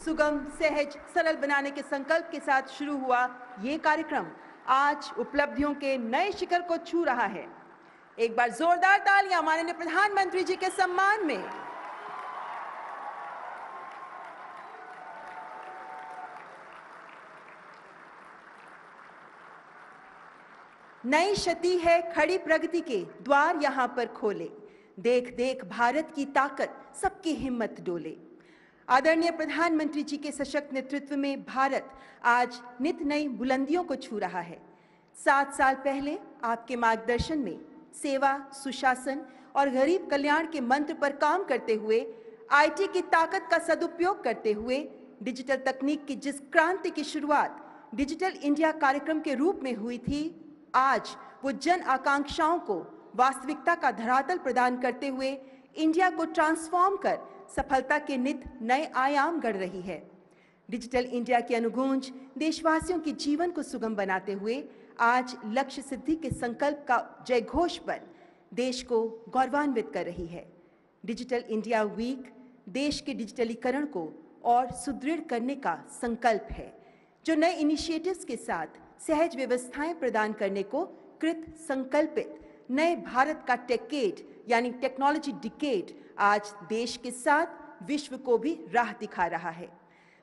सुगम, सहज, सरल बनाने के संकल्प के साथ शुरू हुआ ये कार्यक्रम आज उपलब्धियों के नए शिखर को छू रहा है। एक बार जोरदार तालियां माननीय प्रधानमंत्री जी के सम्मान में। नई शती है खड़ी प्रगति के द्वार यहां पर खोले, देख देख भारत की ताकत सबकी हिम्मत डोले। आदरणीय प्रधानमंत्री जी के सशक्त नेतृत्व में भारत आज नित नई बुलंदियों को छू रहा है। 7 साल पहले आपके मार्गदर्शन में सेवा, सुशासन और गरीब कल्याण के मंत्र पर काम करते हुए, आईटी की ताकत का सदुपयोग करते हुए डिजिटल तकनीक की जिस क्रांति की शुरुआत डिजिटल इंडिया कार्यक्रम के रूप में हुई थी, आज वो जन आकांक्षाओं को वास्तविकता का धरातल प्रदान करते हुए इंडिया को ट्रांसफॉर्म कर सफलता के नित नए आयाम गढ़ रही है। डिजिटल इंडिया की अनुगूंज देशवासियों के जीवन को सुगम बनाते हुए आज लक्ष्य सिद्धि के संकल्प का जयघोष बन देश को गौरवान्वित कर रही है। डिजिटल इंडिया वीक देश के डिजिटलीकरण को और सुदृढ़ करने का संकल्प है, जो नए इनिशिएटिव्स के साथ सहज व्यवस्थाएं प्रदान करने को कृत संकल्पित नए भारत का टेकेड यानी टेक्नोलॉजी डिकेड आज देश के साथ विश्व को भी राह दिखा रहा है।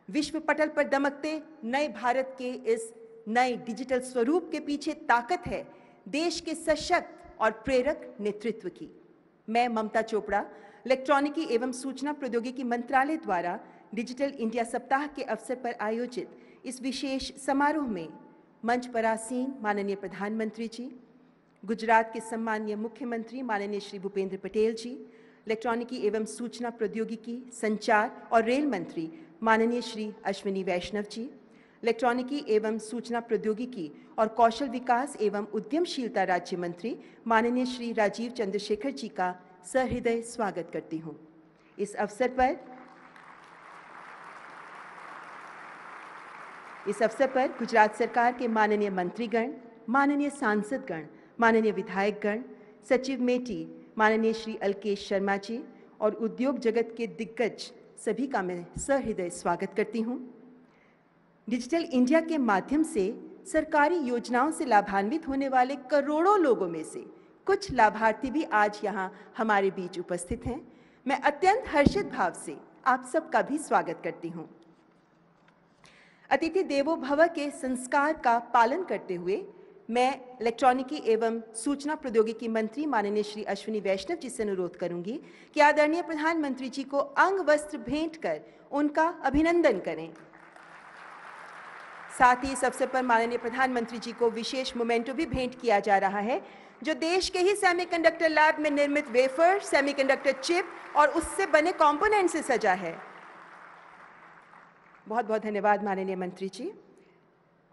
विश्व पटल पर दमकते नए भारत के इस नए डिजिटल स्वरूप के पीछे ताकत है देश के सशक्त और प्रेरक नेतृत्व की। मैं ममता चोपड़ा, इलेक्ट्रॉनिकी एवं सूचना प्रौद्योगिकी मंत्रालय द्वारा डिजिटल इंडिया सप्ताह के अवसर पर आयोजित इस विशेष समारोह में मंच पर आसीन माननीय प्रधानमंत्री जी, गुजरात के सम्माननीय मुख्यमंत्री माननीय श्री भूपेंद्र पटेल जी, इलेक्ट्रॉनिकी एवं सूचना प्रौद्योगिकी, संचार और रेल मंत्री माननीय श्री अश्विनी वैष्णव जी, इलेक्ट्रॉनिकी एवं सूचना प्रौद्योगिकी और कौशल विकास एवं उद्यमशीलता राज्य मंत्री माननीय श्री राजीव चंद्रशेखर जी का सहृदय स्वागत करती हूँ। इस अवसर पर गुजरात सरकार के माननीय मंत्रीगण, माननीय सांसदगण, माननीय विधायकगण, सचिव मेटी माननीय श्री अलकेश शर्मा जी और उद्योग जगत के दिग्गज सभी का मैं सहृदय स्वागत करती हूँ। डिजिटल इंडिया के माध्यम से सरकारी योजनाओं से लाभान्वित होने वाले करोड़ों लोगों में से कुछ लाभार्थी भी आज यहाँ हमारे बीच उपस्थित हैं। मैं अत्यंत हर्षित भाव से आप सबका भी स्वागत करती हूँ। अतिथि देवो भव के संस्कार का पालन करते हुए मैं इलेक्ट्रॉनिकी एवं सूचना प्रौद्योगिकी मंत्री माननीय श्री अश्विनी वैष्णव जी से अनुरोध करूंगी कि आदरणीय प्रधानमंत्री जी को अंग वस्त्र भेंट कर उनका अभिनंदन करें। साथ ही इस अवसर पर माननीय प्रधानमंत्री जी को विशेष मोमेंटो भी भेंट किया जा रहा है, जो देश के ही सेमीकंडक्टर लैब में निर्मित वेफर, सेमीकंडक्टर चिप और उससे बने कंपोनेंट से सजा है। बहुत बहुत धन्यवाद माननीय मंत्री जी।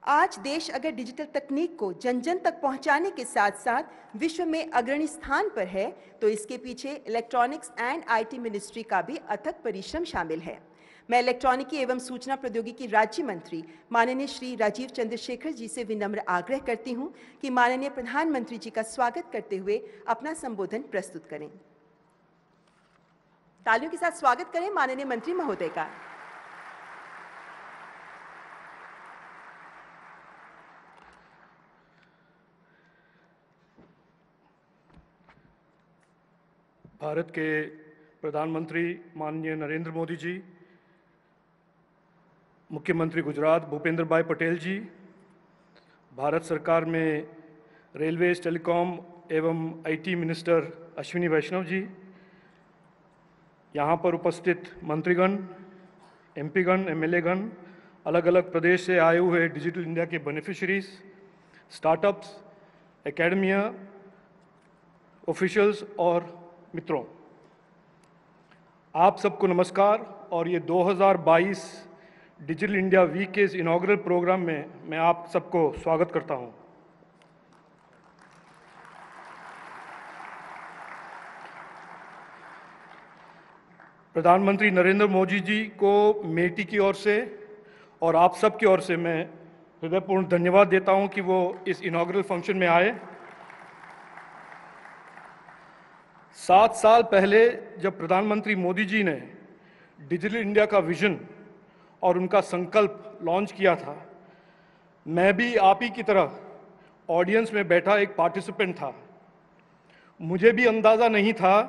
आज देश अगर डिजिटल तकनीक को जन जन तक पहुंचाने के साथ साथ विश्व में अग्रणी स्थान पर है, तो इसके पीछे इलेक्ट्रॉनिक्स एंड आईटी मिनिस्ट्री का भी अथक परिश्रम शामिल है। मैं इलेक्ट्रॉनिकी एवं सूचना प्रौद्योगिकी राज्य मंत्री माननीय श्री राजीव चंद्रशेखर जी से विनम्र आग्रह करती हूं कि माननीय प्रधानमंत्री जी का स्वागत करते हुए अपना संबोधन प्रस्तुत करें। तालियों के साथ स्वागत करें माननीय मंत्री महोदय का। भारत के प्रधानमंत्री माननीय नरेंद्र मोदी जी, मुख्यमंत्री गुजरात भूपेंद्र भाई पटेल जी, भारत सरकार में रेलवेज, टेलीकॉम एवं आईटी मिनिस्टर अश्विनी वैष्णव जी, यहाँ पर उपस्थित मंत्रीगण, एमपीगण, एमएलएगण, अलग अलग प्रदेश से आए हुए डिजिटल इंडिया के बेनिफिशरीज, स्टार्टअप्स, एकेडमिया, ऑफिशियल्स और मित्रों, आप सबको नमस्कार। और ये 2022 डिजिटल इंडिया वीक के इस इनॉग्रल प्रोग्राम में मैं आप सबको स्वागत करता हूं। प्रधानमंत्री नरेंद्र मोदी जी को मेटी की ओर से और आप सब की ओर से मैं हृदयपूर्ण धन्यवाद देता हूं कि वो इस इनॉग्रल फंक्शन में आए। 7 साल पहले जब प्रधानमंत्री मोदी जी ने डिजिटल इंडिया का विजन और उनका संकल्प लॉन्च किया था, मैं भी आप ही की तरह ऑडियंस में बैठा एक पार्टिसिपेंट था। मुझे भी अंदाज़ा नहीं था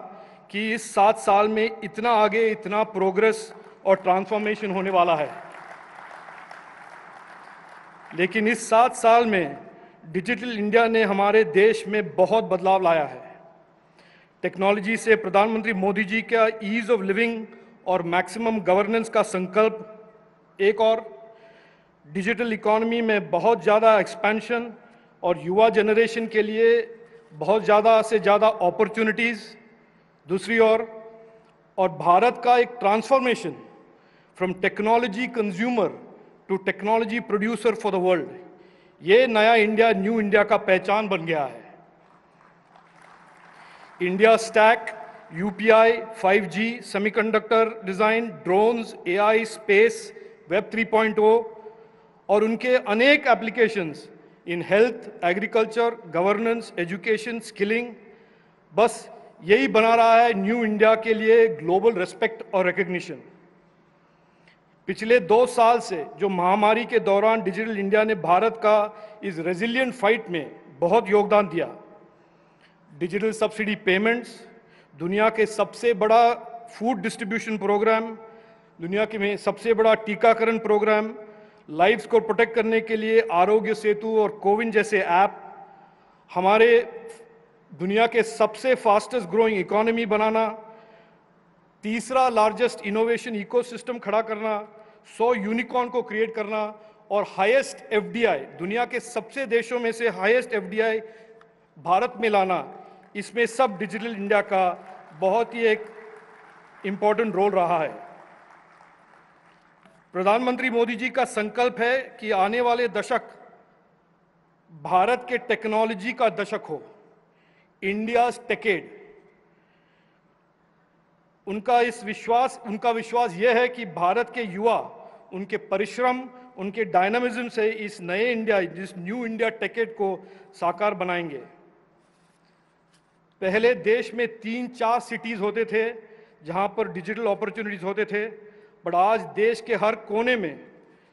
कि इस 7 साल में इतना आगे, इतना प्रोग्रेस और ट्रांसफॉर्मेशन होने वाला है। लेकिन इस 7 साल में डिजिटल इंडिया ने हमारे देश में बहुत बदलाव लाया है। टेक्नोलॉजी से प्रधानमंत्री मोदी जी का ईज ऑफ लिविंग और मैक्सिमम गवर्नेंस का संकल्प एक और, डिजिटल इकोनॉमी में बहुत ज़्यादा एक्सपेंशन और युवा जनरेशन के लिए बहुत ज़्यादा से ज़्यादा अपॉर्चुनिटीज़ दूसरी ओर, और भारत का एक transformation from technology consumer to technology producer for the world, ये नया इंडिया, न्यू इंडिया का पहचान बन गया है। India stack, UPI, 5G, semiconductor design, drones, AI, space, web 3.0 और उनके अनेक applications in health, agriculture, governance, education, skilling, बस यही बना रहा है न्यू इंडिया के लिए ग्लोबल रेस्पेक्ट और रिकग्निशन। पिछले 2 साल से जो महामारी के दौरान डिजिटल इंडिया ने भारत का इस रेजिलिएंट फाइट में बहुत योगदान दिया। डिजिटल सब्सिडी पेमेंट्स, दुनिया के सबसे बड़ा फूड डिस्ट्रीब्यूशन प्रोग्राम, दुनिया के में सबसे बड़ा टीकाकरण प्रोग्राम, लाइव्स को प्रोटेक्ट करने के लिए आरोग्य सेतु और कोविन जैसे ऐप, हमारे दुनिया के सबसे फास्टेस्ट ग्रोइंग इकोनॉमी बनाना, तीसरा लार्जेस्ट इनोवेशन इकोसिस्टम खड़ा करना, 100 यूनिकॉर्न को क्रिएट करना और हाईएस्ट FDI, दुनिया के सबसे देशों में से हाईएस्ट FDI भारत में लाना, इसमें सब डिजिटल इंडिया का बहुत ही एक इम्पॉर्टेंट रोल रहा है। प्रधानमंत्री मोदी जी का संकल्प है कि आने वाले दशक भारत के टेक्नोलॉजी का दशक हो, इंडियाज टेकेड। उनका विश्वास यह है कि भारत के युवा उनके परिश्रम, उनके डायनामिज्म से इस नए इंडिया, जिस न्यू इंडिया टेकेड को साकार बनाएंगे। पहले देश में 3-4 सिटीज होते थे जहां पर डिजिटल अपॉर्चुनिटीज होते थे, बट आज देश के हर कोने में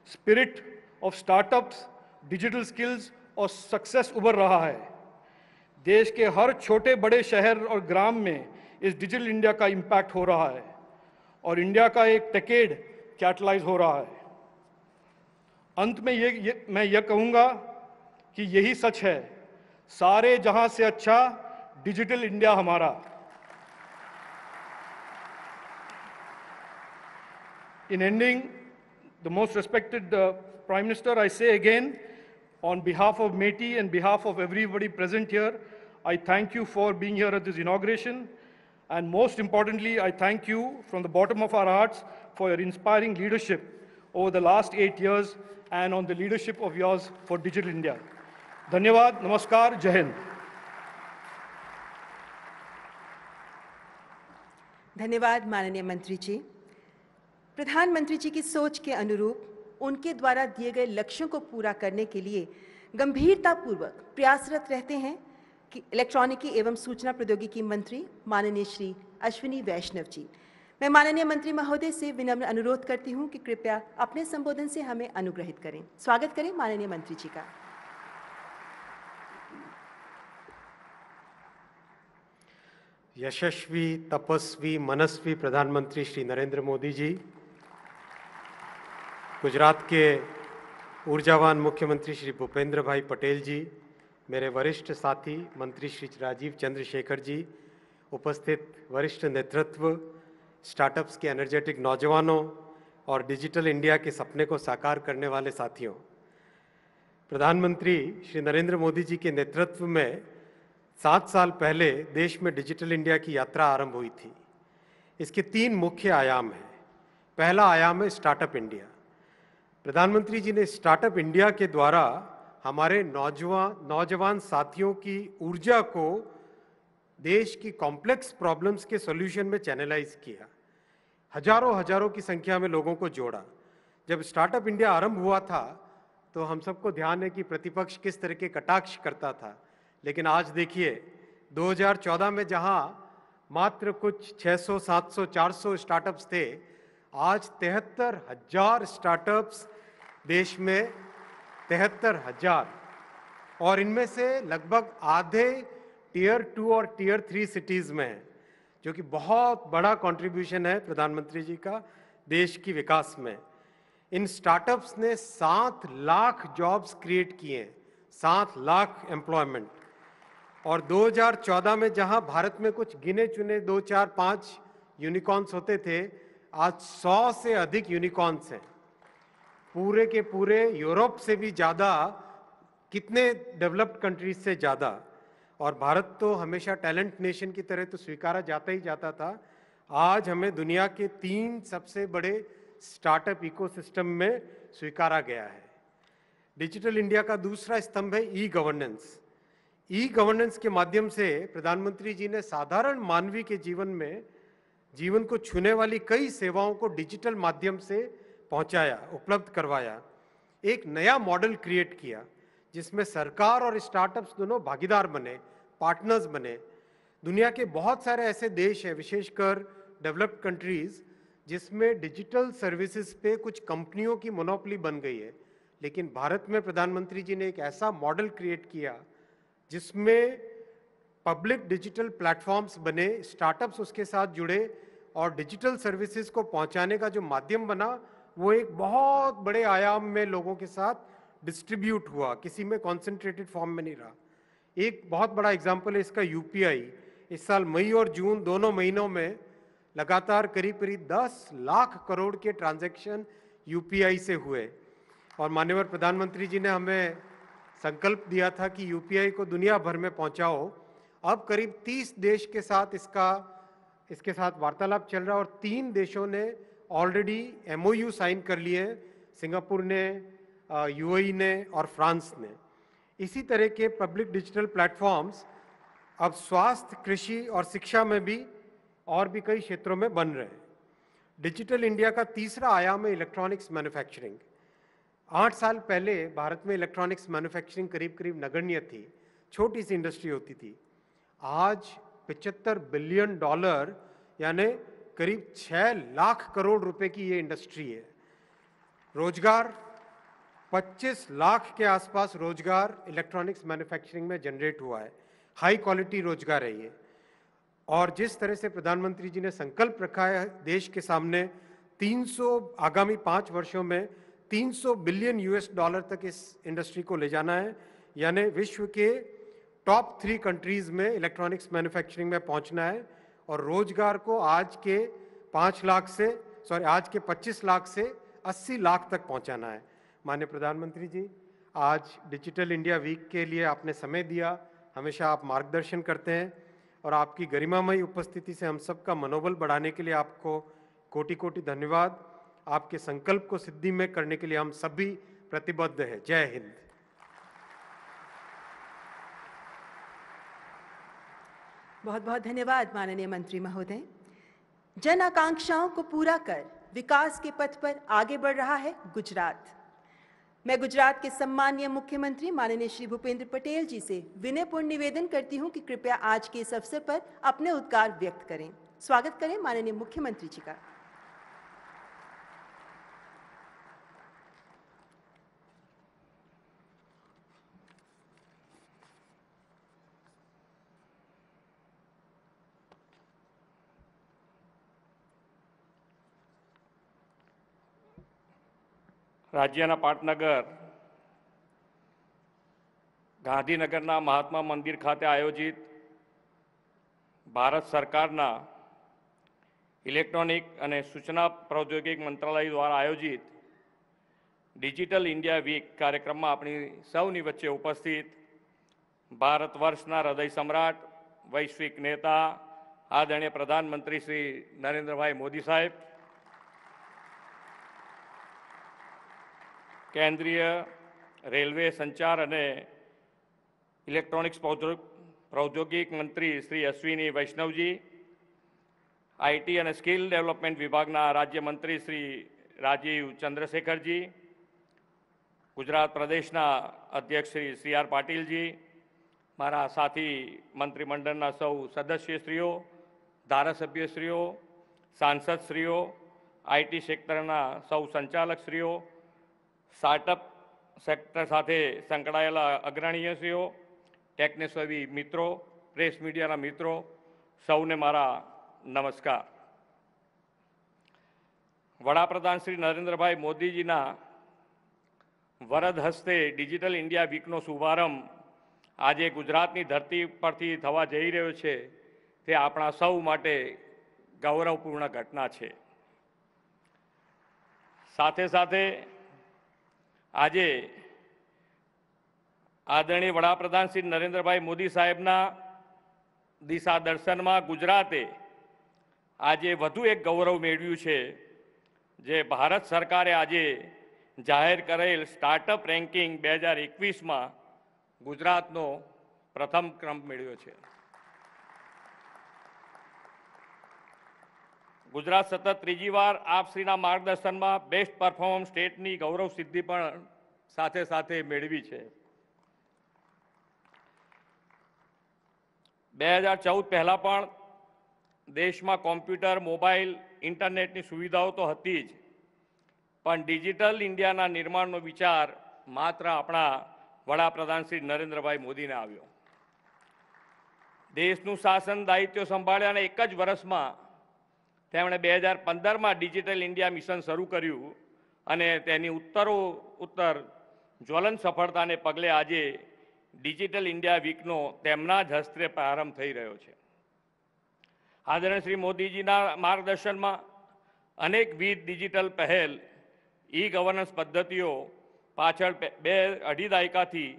spirit of startups, digital skills और सक्सेस उभर रहा है। देश के हर छोटे बड़े शहर और ग्राम में इस डिजिटल इंडिया का इम्पैक्ट हो रहा है और इंडिया का एक टेकेड कैटलाइज हो रहा है। अंत में मैं ये कहूँगा कि यही सच है, सारे जहां से अच्छा डिजिटल इंडिया हमारा। In ending, the most respected Prime Minister, I say again, on behalf of METI and behalf of everybody present here, I thank you for being here at this inauguration. And most importantly, I thank you from the bottom of our hearts for your inspiring leadership over the last 8 years and on the leadership of yours for Digital India. Dhanyawad, namaskar, Jai Hind. धन्यवाद माननीय मंत्री जी। प्रधानमंत्री जी की सोच के अनुरूप उनके द्वारा दिए गए लक्ष्यों को पूरा करने के लिए गंभीरतापूर्वक प्रयासरत रहते हैं कि इलेक्ट्रॉनिकी एवं सूचना प्रौद्योगिकी मंत्री माननीय श्री अश्विनी वैष्णव जी। मैं माननीय मंत्री महोदय से विनम्र अनुरोध करती हूं कि कृपया अपने संबोधन से हमें अनुग्रहित करें। स्वागत करें माननीय मंत्री जी का। यशस्वी, तपस्वी, मनस्वी प्रधानमंत्री श्री नरेंद्र मोदी जी, गुजरात के ऊर्जावान मुख्यमंत्री श्री भूपेंद्र भाई पटेल जी, मेरे वरिष्ठ साथी मंत्री श्री राजीव चंद्रशेखर जी, उपस्थित वरिष्ठ नेतृत्व, स्टार्टअप्स के एनर्जेटिक नौजवानों और डिजिटल इंडिया के सपने को साकार करने वाले साथियों, प्रधानमंत्री श्री नरेंद्र मोदी जी के नेतृत्व में 7 साल पहले देश में डिजिटल इंडिया की यात्रा आरंभ हुई थी। इसके 3 मुख्य आयाम हैं। पहला आयाम है स्टार्टअप इंडिया। प्रधानमंत्री जी ने स्टार्टअप इंडिया के द्वारा हमारे नौजवान साथियों की ऊर्जा को देश की कॉम्प्लेक्स प्रॉब्लम्स के सॉल्यूशन में चैनलाइज किया, हजारों की संख्या में लोगों को जोड़ा। जब स्टार्टअप इंडिया आरंभ हुआ था तो हम सबको ध्यान है कि प्रतिपक्ष किस तरह के कटाक्ष करता था, लेकिन आज देखिए 2014 में जहां मात्र कुछ 600, 700, 400 स्टार्टअप्स थे, आज 73,000 स्टार्टअप्स देश में, 73,000, और इनमें से लगभग आधे टियर 2 और टियर 3 सिटीज में हैं, जो कि बहुत बड़ा कंट्रीब्यूशन है प्रधानमंत्री जी का देश की विकास में। इन स्टार्टअप्स ने 7 लाख जॉब्स क्रिएट किए हैं, 7 लाख एम्प्लॉयमेंट। और 2014 में जहां भारत में कुछ गिने चुने 2, 4, 5 यूनिकॉर्न्स होते थे, आज 100 से अधिक यूनिकॉर्न्स हैं। पूरे के पूरे यूरोप से भी ज़्यादा, कितने डेवलप्ड कंट्रीज से ज़्यादा। और भारत तो हमेशा टैलेंट नेशन की तरह तो स्वीकारा जाता ही जाता था। आज हमें दुनिया के 3 सबसे बड़े स्टार्टअप इकोसिस्टम में स्वीकारा गया है। डिजिटल इंडिया का दूसरा स्तंभ है ई गवर्नेंस। ई गवर्नेंस के माध्यम से प्रधानमंत्री जी ने साधारण मानवी के जीवन में, जीवन को छूने वाली कई सेवाओं को डिजिटल माध्यम से पहुंचाया, उपलब्ध करवाया। एक नया मॉडल क्रिएट किया जिसमें सरकार और स्टार्टअप्स दोनों भागीदार बने, पार्टनर्स बने। दुनिया के बहुत सारे ऐसे देश हैं, विशेषकर डेवलप्ड कंट्रीज, जिसमें डिजिटल सर्विसेज पे कुछ कंपनियों की मोनोपोली बन गई है। लेकिन भारत में प्रधानमंत्री जी ने एक ऐसा मॉडल क्रिएट किया जिसमें पब्लिक डिजिटल प्लेटफॉर्म्स बने, स्टार्टअप्स उसके साथ जुड़े, और डिजिटल सर्विसेज को पहुंचाने का जो माध्यम बना वो एक बहुत बड़े आयाम में लोगों के साथ डिस्ट्रीब्यूट हुआ, किसी में कॉन्सेंट्रेटेड फॉर्म में नहीं रहा। एक बहुत बड़ा एग्जाम्पल है इसका यूपीआई। इस साल मई और जून दोनों महीनों में लगातार करीब करीब 10 लाख करोड़ के ट्रांजैक्शन यूपीआई से हुए। और माननीय प्रधानमंत्री जी ने हमें संकल्प दिया था कि यूपीआई को दुनिया भर में पहुंचाओ। अब करीब 30 देश के साथ इसके साथ वार्तालाप चल रहा है, और 3 देशों ने ऑलरेडी एमओयू साइन कर लिए हैं, सिंगापुर ने, यूएई ने और फ्रांस ने। इसी तरह के पब्लिक डिजिटल प्लेटफॉर्म्स अब स्वास्थ्य, कृषि और शिक्षा में भी और भी कई क्षेत्रों में बन रहे हैं। डिजिटल इंडिया का तीसरा आयाम है इलेक्ट्रॉनिक्स मैन्युफैक्चरिंग। 8 साल पहले भारत में इलेक्ट्रॉनिक्स मैन्युफैक्चरिंग करीब करीब नगण्य थी, छोटी सी इंडस्ट्री होती थी। आज $75 बिलियन यानी करीब 6 लाख करोड़ रुपए की ये इंडस्ट्री है। रोजगार 25 लाख के आसपास रोजगार इलेक्ट्रॉनिक्स मैन्युफैक्चरिंग में जनरेट हुआ है। हाई क्वालिटी रोजगार है ये। और जिस तरह से प्रधानमंत्री जी ने संकल्प रखा है देश के सामने, आगामी 5 वर्षों में $300 बिलियन तक इस इंडस्ट्री को ले जाना है, यानी विश्व के टॉप 3 कंट्रीज में इलेक्ट्रॉनिक्स मैन्युफैक्चरिंग में पहुंचना है। और रोजगार को आज के 25 लाख से 80 लाख तक पहुंचाना है। माननीय प्रधानमंत्री जी, आज डिजिटल इंडिया वीक के लिए आपने समय दिया, हमेशा आप मार्गदर्शन करते हैं, और आपकी गरिमामयी उपस्थिति से हम सबका मनोबल बढ़ाने के लिए आपको कोटि कोटि धन्यवाद। आपके संकल्प को सिद्धि में करने के लिए हम सभी प्रतिबद्ध हैं। जय हिंद। बहुत बहुत धन्यवाद माननीय मंत्री महोदय। जन आकांक्षाओं को पूरा कर विकास के पथ पर आगे बढ़ रहा है गुजरात। मैं गुजरात के सम्माननीय मुख्यमंत्री माननीय श्री भूपेंद्र पटेल जी से विनयपूर्ण निवेदन करती हूं कि कृपया आज के इस अवसर पर अपने उद्गार व्यक्त करें। स्वागत करें माननीय मुख्यमंत्री जी का। રાજ્યના પાટનગર ગાંધીનગરના મહાત્મા મંદિર ખાતે આયોજિત ભારત સરકારના ઇલેક્ટ્રોનિક અને સૂચના પ્રૌદ્યોગિક મંત્રાલય દ્વારા આયોજિત ડિજિટલ ઇન્ડિયા વીક કાર્યક્રમમાં આપણી સૌની વચ્ચે ઉપસ્થિત ભારત વર્ષના હૃદય સમ્રાટ, વૈશ્વિક નેતા આદરણીય પ્રધાનમંત્રી શ્રી નરેન્દ્રભાઈ મોદી સાહેબ, केंद्रीय रेलवे संचार और इलेक्ट्रॉनिक्स प्रौद्योगिक मंत्री श्री अश्विनी वैष्णव जी, आईटी और स्किल डेवलपमेंट विभागना राज्य मंत्री श्री राजीव चंद्रशेखर जी, गुजरात प्रदेशना अध्यक्ष श्री CR पाटिल जी, मारा साथी मंत्रीमंडलना सौ सदस्यश्रीओ, धारासभ्यश्रीओ, सांसदश्रीओ આઈટી સેક્ટરના સૌ સંચાલકશ્રીઓ, સ્ટાર્ટઅપ સેક્ટર સાથે સંકળાયેલા અગ્રણીયશ્રીઓ, ટેકનિશિયન મિત્રો, પ્રેસ મીડિયાના મિત્રો, સૌને મારા નમસ્કાર. વડાપ્રધાન શ્રી નરેન્દ્રભાઈ મોદીજીના વરદ હસ્તે ડિજિટલ ઇન્ડિયા વીકનો શુભારંભ આજે ગુજરાતની ધરતી પરથી થવા જઈ રહ્યો છે, તે આપણા સૌ માટે ગૌરવપૂર્ણ ઘટના છે. સાથે સાથે આજે આદરણીય વડાપ્રધાન શ્રી નરેન્દ્રભાઈ મોદી સાહેબના દિશા દર્શનમાં ગુજરાતે આજે વધુ એક ગૌરવ મેળવ્યું છે, જે ભારત સરકારે આજે જાહેર કરેલ સ્ટાર્ટઅપ રેન્કિંગ 2021માં ગુજરાતનો પ્રથમ ક્રમ મેળવ્યો છે. ગુજરાત સતત ત્રીજી વાર આપશ્રીના માર્ગદર્શનમાં બેસ્ટ પરફોર્મન્સ સ્ટેટની ગૌરવ સિદ્ધિ પણ સાથે સાથે મેળવી છે. 2014 પહેલા પણ દેશમાં કોમ્પ્યુટર, મોબાઈલ, ઇન્ટરનેટની સુવિધાઓ તો હતી જ, પણ ડિજિટલ ઇન્ડિયાના નિર્માણનો વિચાર માત્ર આપણા વડાપ્રધાન શ્રી નરેન્દ્રભાઈ મોદીને આવ્યો. દેશનું શાસન દાયિત્વ સંભાળ્યાના એક જ વર્ષમાં તેમણે 2015માં ડિજિટલ ઇન્ડિયા મિશન શરૂ કર્યું અને તેની ઉત્તર જ્વલંત સફળતાને પગલે આજે ડિજિટલ ઇન્ડિયા વીકનો તેમના જ હસ્તે પ્રારંભ થઈ રહ્યો છે. આદરણીય શ્રી મોદીજીના માર્ગદર્શનમાં અનેકવિધ ડિજિટલ પહેલ, ઈ ગવર્નન્સ પદ્ધતિઓ પાછળ 2-2.5 દાયકાથી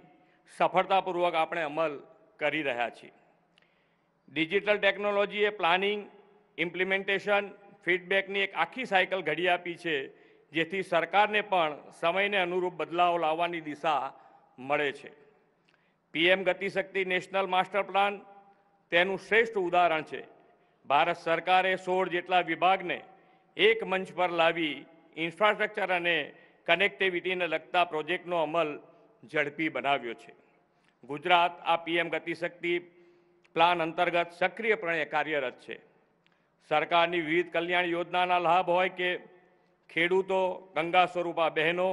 સફળતાપૂર્વક આપણે અમલ કરી રહ્યા છીએ. ડિજિટલ ટેકનોલોજીએ પ્લાનિંગ, ઇમ્પ્લિમેન્ટેશન, ફીડબેકની એક આખી સાયકલ ઘડી આપી છે, જેથી સરકારને પણ સમયને અનુરૂપ બદલાવ લાવવાની દિશા મળે છે. PM Gatishakti national master plan તેનું શ્રેષ્ઠ ઉદાહરણ છે. ભારત સરકારે 16 જેટલા વિભાગને એક મંચ પર લાવી ઇન્ફ્રાસ્ટ્રક્ચર અને કનેક્ટિવિટીને લગતા પ્રોજેક્ટનો અમલ ઝડપી બનાવ્યો છે. ગુજરાત આ પીએમ ગતિશક્તિ પ્લાન અંતર્ગત સક્રિયપણે કાર્યરત છે. સરકારની વિવિધ કલ્યાણ યોજનાના લાભ હોય કે ખેડૂતો, ગંગા સ્વરૂપા બહેનો,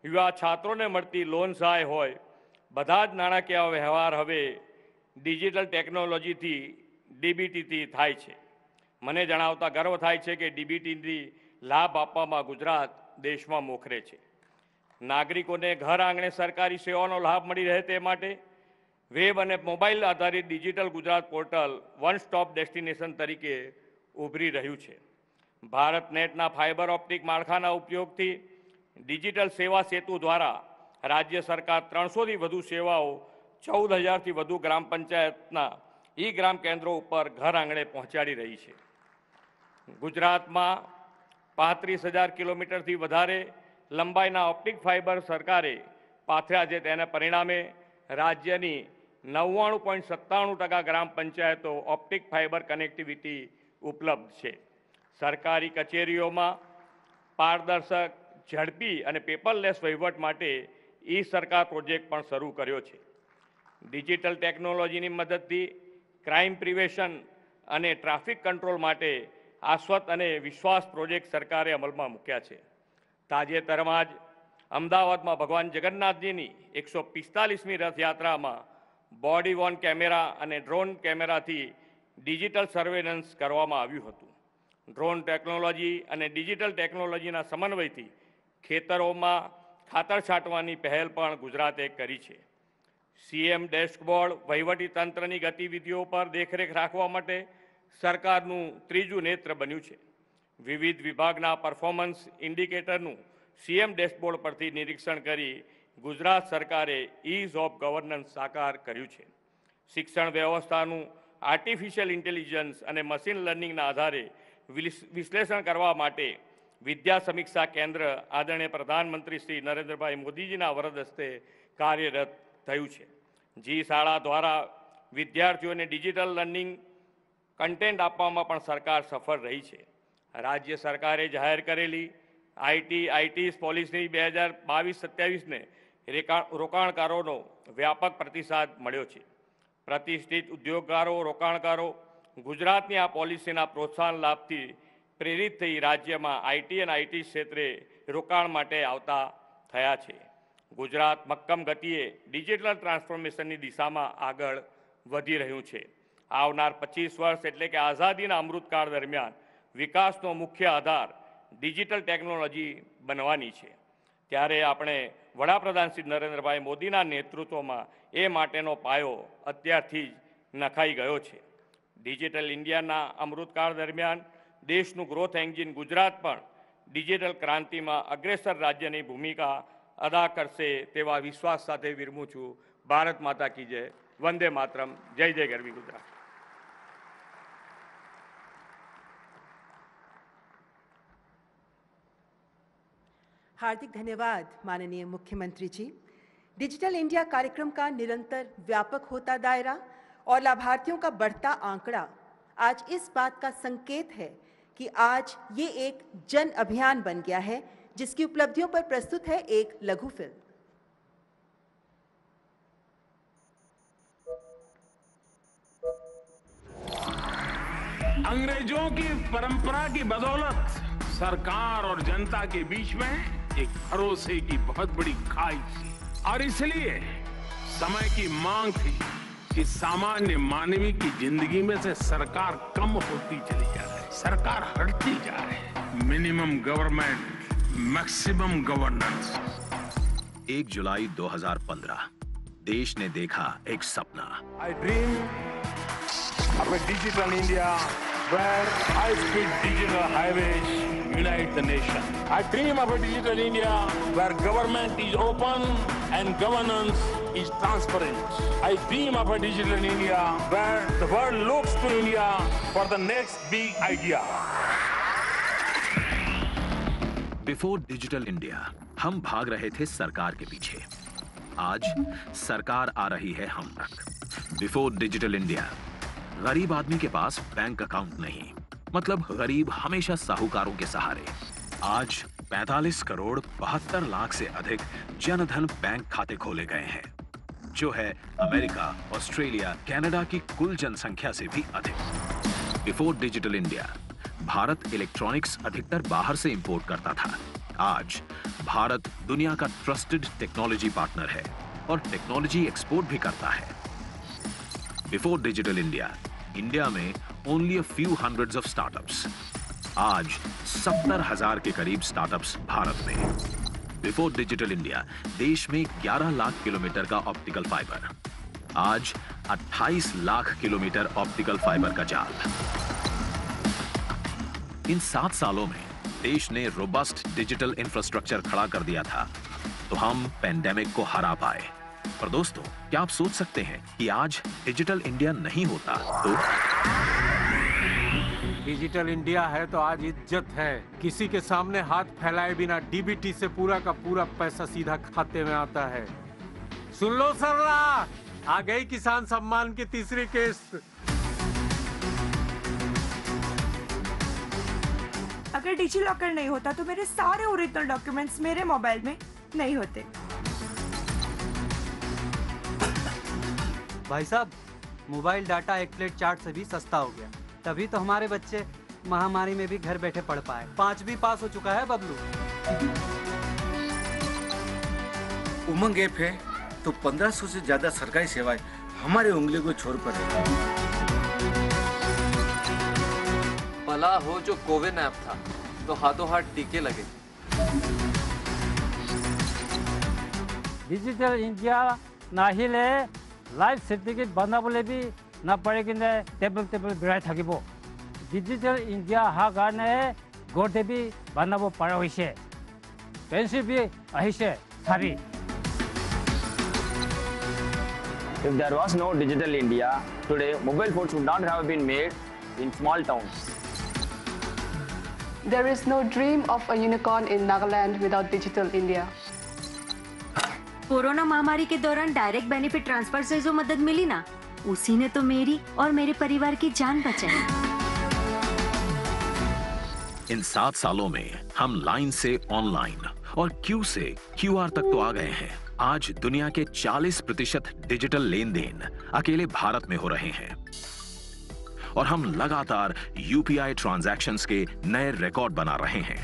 યુવા છાત્રોને મળતી લોન સહાય હોય, બધા જ નાણાકીય વ્યવહાર હવે ડિજિટલ ટેકનોલોજીથી ડીબીટીથી થાય છે. મને જણાવતા ગર્વ થાય છે કે ડીબીટીથી લાભ આપવામાં ગુજરાત દેશમાં મોખરે છે. નાગરિકોને ઘર આંગણે સરકારી સેવાનો લાભ મળી રહે તે માટે વેબ અને મોબાઈલ આધારિત digital Gujarat portal one stop destination તરીકે ઉભરી રહ્યું છે. ભારત નેટના ફાઇબર ઓપ્ટિક માળખાના ઉપયોગથી ડિજિટલ સેવા સેતુ દ્વારા રાજ્ય સરકાર 300થી વધુ સેવાઓ 14,000થી વધુ ગ્રામ પંચાયતના ઈ ગ્રામ કેન્દ્રો ઉપર ઘર આંગણે પહોંચાડી રહી છે. ગુજરાતમાં 35,000 કિલોમીટરથી વધારે લંબાઈના ઓપ્ટિક ફાઇબર સરકારે પાથર્યા છે. તેના પરિણામે રાજ્યની 99.97% ગ્રામ પંચાયતો ઓપ્ટિક ફાઇબર કનેક્ટિવિટી ઉપલબ્ધ છે. સરકારી કચેરીઓમાં પારદર્શક, ઝડપી અને પેપરલેસ વહીવટ માટે ઈ સરકાર પ્રોજેક્ટ પણ શરૂ કર્યો છે. ડિજિટલ ટેકનોલોજીની મદદથી ક્રાઇમ પ્રિવેશન અને ટ્રાફિક કંટ્રોલ માટે આશ્વત અને વિશ્વાસ પ્રોજેક્ટ સરકારે અમલમાં મૂક્યા છે. તાજેતરમાં જ અમદાવાદમાં ભગવાન જગન્નાથજીની 145મી રથયાત્રામાં બોડી વોર્ન કેમેરા અને ડ્રોન કેમેરાથી ડિજિટલ સર્વેલન્સ કરવામાં આવ્યું હતું. ડ્રોન ટેકનોલોજી અને ડિજિટલ ટેકનોલોજીના સમન્વયથી ખેતરોમાં ખાતર છાંટવાની પહેલ પણ ગુજરાતે કરી છે. સીએમ ડેશબોર્ડ વહીવટી તંત્રની ગતિવિધિઓ પર દેખરેખ રાખવા માટે સરકારનું ત્રીજું નેત્ર બન્યું છે. વિવિધ વિભાગના પરફોર્મન્સ ઇન્ડિકેટરનું સીએમ ડેશબોર્ડ પરથી નિરીક્ષણ કરી ગુજરાત સરકારે ઇઝ ઓફ ગવર્નન્સ સાકાર કર્યું છે. શિક્ષણ વ્યવસ્થાનું આર્ટિફિશિયલ ઇન્ટેલિજન્સ અને મશીન લર્નિંગના આધારે વિશ્લેષણ કરવા માટે વિદ્યા સમીક્ષા કેન્દ્ર આદરણીય પ્રધાનમંત્રી શ્રી નરેન્દ્રભાઈ મોદીજીના વરદ હસ્તે કાર્યરત થયું છે. જી શાળા દ્વારા વિદ્યાર્થીઓને ડિજિટલ લર્નિંગ કન્ટેન્ટ આપવામાં પણ સરકાર સફળ રહી છે. રાજ્ય સરકારે જાહેર કરેલી આઈટી પોલિસી 2022-27ને રોકાણકારોનો વ્યાપક પ્રતિસાદ મળ્યો છે. પ્રતિષ્ઠિત ઉદ્યોગકારો, રોકાણકારો ગુજરાતની આ પોલિસીના પ્રોત્સાહન લાભથી પ્રેરિત થઈ રાજ્યમાં આઈટી અને આઈટી ક્ષેત્રે રોકાણ માટે આવતા થયા છે. ગુજરાત મક્કમ ગતિએ ડિજિટલ ટ્રાન્સફોર્મેશનની દિશામાં આગળ વધી રહ્યું છે. આવનાર 25 વર્ષ એટલે કે આઝાદીના અમૃતકાળ દરમિયાન વિકાસનો મુખ્ય આધાર ડિજિટલ ટેકનોલોજી બનવાની છે. ત્યારે આપણે વડાપ્રધાન શ્રી નરેન્દ્રભાઈ મોદીના નેતૃત્વમાં એ માટેનો પાયો અત્યારથી જ નખાઈ ગયો છે. ડિજિટલ ઇન્ડિયાના અમૃતકાળ દરમિયાન દેશનું ગ્રોથ એન્જિન ગુજરાત પણ ડિજિટલ ક્રાંતિમાં અગ્રેસર રાજ્યની ભૂમિકા અદા કરશે તેવા વિશ્વાસ સાથે વિરમું છું. ભારત માતા કી જય. વંદે માતરમ. જય જય ગરવી ગુજરાત. हार्दिक धन्यवाद माननीय मुख्यमंत्री जी। डिजिटल इंडिया कार्यक्रम का निरंतर व्यापक होता दायरा और लाभार्थियों का बढ़ता आंकड़ा आज इस बात का संकेत है कि आज ये एक जन अभियान बन गया है, जिसकी उपलब्धियों पर प्रस्तुत है एक लघु फिल्म। अंग्रेजों की परंपरा की बदौलत सरकार और जनता के बीच में एक भरोसे की बहुत बड़ी खाई थी और इसलिए समय की मांग थी कि सामान्य मानवी की जिंदगी में से सरकार कम होती चली जा रही, सरकार हटती जा रही। Minimum government, maximum governance. 1 जुलाई 2015 देश ने देखा एक सपना। I dream of a digital India where high-speed digital highways unite the nation. I dream of a digital India where government is open and governance is transparent. I dream of a digital India where the world looks to India for the next big idea. Before digital India हम भाग रहे थे सरकार के पीछे, आज सरकार आ रही है हम तक। बिफोर डिजिटल इंडिया गरीब आदमी के पास बैंक अकाउंट नहीं, मतलब गरीब हमेशा साहूकारों के सहारे। आज 45 करोड़ 72 लाख से अधिक जनधन बैंक खाते खोले गए हैं, जो है अमेरिका, ऑस्ट्रेलिया, कनाडा की कुल जनसंख्या से भी अधिक। Before digital India Bharat electronics अधिकतर बाहर से इंपोर्ट करता था। आज भारत दुनिया का ट्रस्टेड टेक्नोलॉजी पार्टनर है और टेक्नोलॉजी एक्सपोर्ट भी करता है। बिफोर डिजिटल इंडिया इंडिया में only a few hundreds of startups, आज 70,000 के करीब स्टार्टअप्स भारत में। बिफोर डिजिटल इंडिया देश में 11 लाख किलोमीटर का ऑप्टिकल फाइबर, आज 28 लाख किलोमीटर ऑप्टिकल फाइबर का जाल। इन 7 सालों में देश ने रोबस्ट डिजिटल इंफ्रास्ट्रक्चर खड़ा कर दिया था, तो हम पैंडेमिक को हरा पाए। पर दोस्तों, क्या आप सोच सकते हैं कि आज डिजिटल इंडिया नहीं होता तो? डिजिटल इंडिया है तो आज इज्जत है। किसी के सामने हाथ फैलाए बिना डीबीटी से पूरा का पूरा पैसा सीधा खाते में आता है। सुन लो सरला, आ गई किसान सम्मान की तीसरी किस्त। अगर डिजी लॉकर नहीं होता तो मेरे सारे ओरिजिनल डॉक्यूमेंट्स मेरे मोबाइल में नहीं होते। भाई साहब, मोबाइल डाटा एक प्लेट चाट से भी सस्ता हो गया, तभी तो हमारे बच्चे महामारी में भी घर बैठे पढ़ पाए। 5वीं पास हो चुका है बबलू। उमंग ऐप है तो 1500 से ज्यादा सरकारी सेवाएं हमारे उंगली को छोड़ कर है। भला हो जो कोविन ऐप था तो हाथों हाथ टीके लगे। डिजिटल इंडिया नाहिले लाइफ सर्टिफिकेट बनाबले भी ना पड़े कि टेबल बिराय থাকিব। डिजिटल इंडिया हा गाने गोटे भी बनाब पारा होइसे, पेंसिल भी आहिसे सारी। If there was no digital India, today mobile phones would not have been made in small towns. There is no dream of a unicorn in Nagaland without digital India. Corona महामारी के दौरान direct benefit transfer से जो मदद मिली ना, उसी ने तो मेरी और मेरे परिवार की जान बचाई। इन 7 सालों में हम लाइन से ऑनलाइन और क्यू से क्यूआर तक तो आ गए हैं। आज दुनिया के 40% डिजिटल लेन देन अकेले भारत में हो रहे हैं और हम लगातार यूपीआई ट्रांजैक्शंस के नए रिकॉर्ड बना रहे हैं।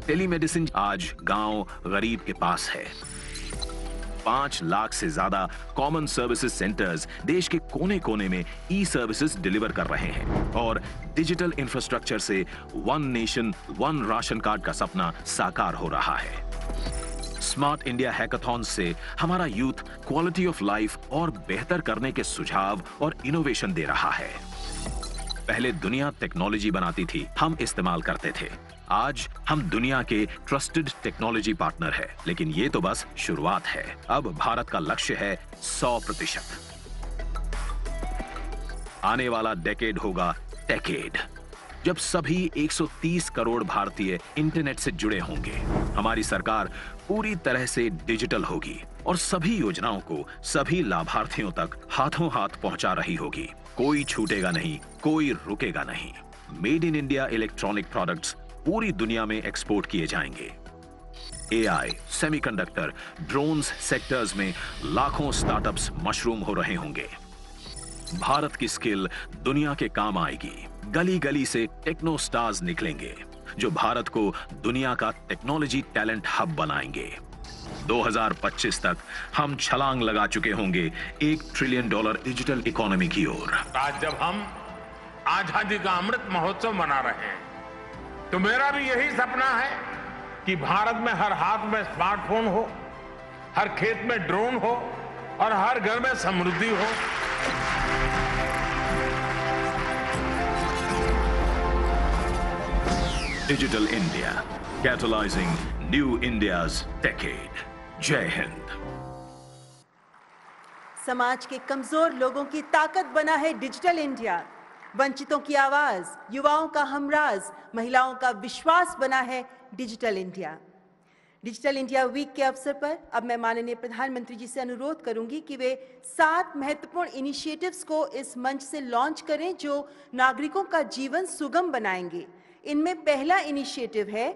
टेलीमेडिसिन आज गांव गरीब के पास है। 5 लाख से ज्यादा कॉमन सर्विसेज सेंटर्स देश के कोने कोने में ई सर्विसेज डिलीवर कर रहे हैं और डिजिटल इंफ्रास्ट्रक्चर से one nation one ration card का सपना साकार हो रहा है। स्मार्ट इंडिया हैकाथॉन से हमारा यूथ क्वालिटी ऑफ लाइफ और बेहतर करने के सुझाव और इनोवेशन दे रहा है। पहले दुनिया टेक्नोलॉजी बनाती थी, हम इस्तेमाल करते थे। आज हम दुनिया के ट्रस्टेड टेक्नोलॉजी पार्टनर है, लेकिन ये तो बस शुरुआत है। अब भारत का लक्ष्य है 100%। आने वाला डेकेड होगा टेकेड, जब सभी 130 करोड़ भारतीय इंटरनेट से जुड़े होंगे। हमारी सरकार पूरी तरह से डिजिटल होगी और सभी योजनाओं को सभी लाभार्थियों तक हाथों हाथ पहुंचा रही होगी। कोई छूटेगा नहीं, कोई रुकेगा नहीं। Made in India electronic products पूरी दुनिया में एक्सपोर्ट किए जाएंगे। एआई, सेमीकंडक्टर, ड्रोन्स सेक्टर्स में लाखों स्टार्टअप्स मशरूम हो रहे होंगे। भारत की स्किल दुनिया के काम आएगी। गली गली से टेक्नो स्टार्स निकलेंगे जो भारत को दुनिया का टेक्नोलॉजी टैलेंट हब बनाएंगे। 2025 तक हम छलांग लगा चुके होंगे $1 ट्रिलियन डिजिटल इकोनॉमी की ओर। आज जब हम आजादी का अमृत महोत्सव मना रहे हैं, तो मेरा भी यही सपना है कि भारत में हर हाथ में स्मार्टफोन हो, हर खेत में ड्रोन हो और हर घर में समृद्धि हो। Digital India, catalyzing new India's decade. जय हिंद। समाज के कमजोर लोगों की ताकत बना है डिजिटल इंडिया। वंचितों की आवाज, युवाओं का हमराज, महिलाओं का विश्वास बना है digital India. Digital India week के अवसर पर अब मैं माननीय प्रधानमंत्री जी से अनुरोध करूंगी कि वे 7 महत्वपूर्ण इनिशिएटिव्स को इस मंच से लॉन्च करें जो नागरिकों का जीवन सुगम बनाएंगे। इनमें पहला इनिशिएटिव है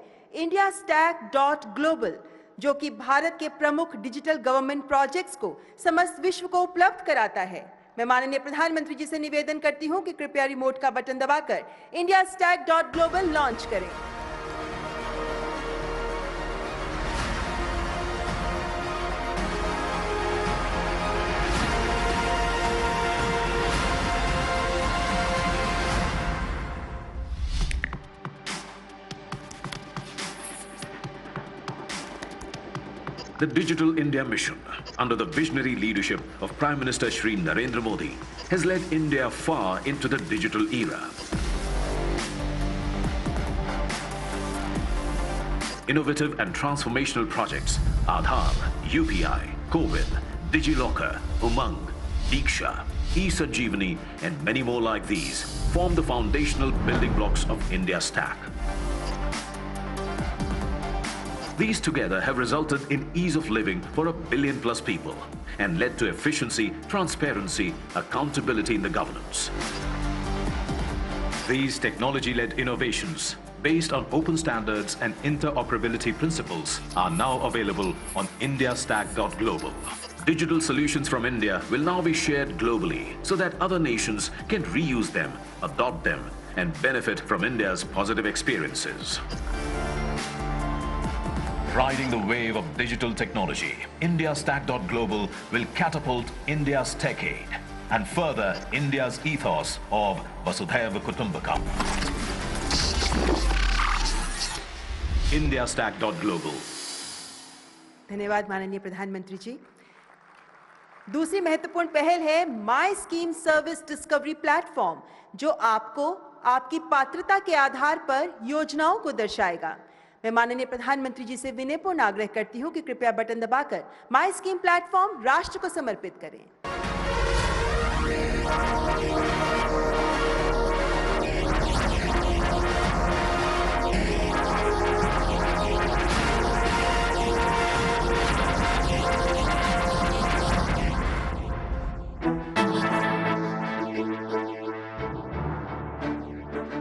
indiastack.global, जो कि भारत के प्रमुख डिजिटल गवर्नमेंट प्रोजेक्ट्स को समस्त विश्व को उपलब्ध कराता है। मैं माननीय प्रधानमंत्री जी से निवेदन करती हूं कि कृपया रिमोट का बटन दबाकर indiastack.global लॉन्च करें। The Digital India Mission, under the visionary leadership of Prime Minister Shri Narendra Modi, has led India far into the digital era. Innovative and transformational projects, Aadhaar, UPI, COVID, DigiLocker, Umang, Diksha, eSanjeevani, and many more like these form the foundational building blocks of India Stack. These together have resulted in ease of living for 1 billion plus people and led to efficiency, transparency, accountability in the governance. These technology-led innovations, based on open standards and interoperability principles, are now available on indiastack.global. Digital solutions from India will now be shared globally so that other nations can reuse them, adopt them, and benefit from India's positive experiences. Riding the wave of digital technology, indiastack.global will catapult India's techade and further India's ethos of Vasudhaiva Kutumbakam. indiastack.global. धन्यवाद माननीय प्रधानमंत्री जी। दूसरी महत्वपूर्ण पहल है माई scheme service discovery platform, जो आपको आपकी पात्रता के आधार पर योजनाओं को दर्शाएगा। मैं माननीय प्रधानमंत्री जी से विनयपूर्ण आग्रह करती हूं कि कृपया बटन दबाकर माई स्कीम प्लेटफॉर्म राष्ट्र को समर्पित करें।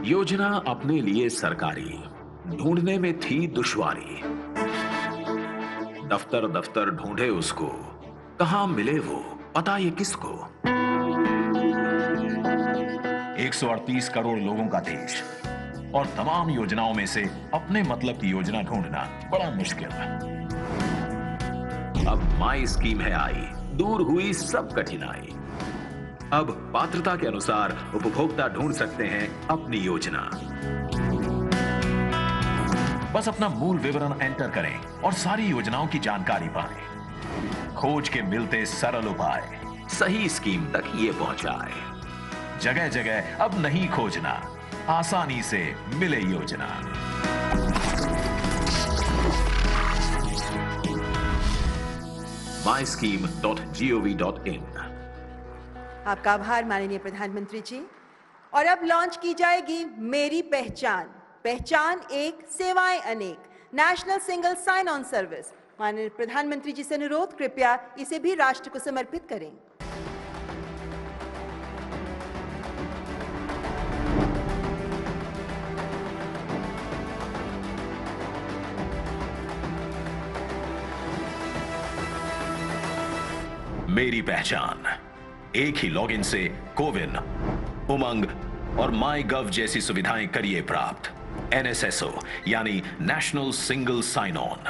योजना अपने लिए सरकारी, ढूंढने में थी दुश्वारी। दफ्तर दफ्तर ढूंढे उसको, कहां मिले वो पता ये किसको। 138 करोड़ लोगों का देश और तमाम योजनाओं में से अपने मतलब की योजना ढूंढना बड़ा मुश्किल है। अब माई स्कीम है आई, दूर हुई सब कठिनाई। अब पात्रता के अनुसार उपभोक्ता ढूंढ सकते हैं अपनी योजना। बस अपना मूल विवरण एंटर करें और सारी योजनाओं की जानकारी पाएं। खोज के मिलते सरल उपाय सही स्कीम तक ये पहुंचाए। जगह जगह अब नहीं खोजना, आसानी से मिले योजना। myscheme.gov.in। आपका आभार माननीय प्रधानमंत्री जी। और अब लॉन्च की जाएगी मेरी पहचान, पहचान एक सेवाएं अनेक, national single sign on service. माननीय प्रधानमंत्री जी से अनुरोध, कृपया इसे भी राष्ट्र को समर्पित करें। मेरी पहचान, एक ही लॉगिन से कोविन, उमंग और माई गव जैसी सुविधाएं करिए प्राप्त। NSSO यानी national single sign on.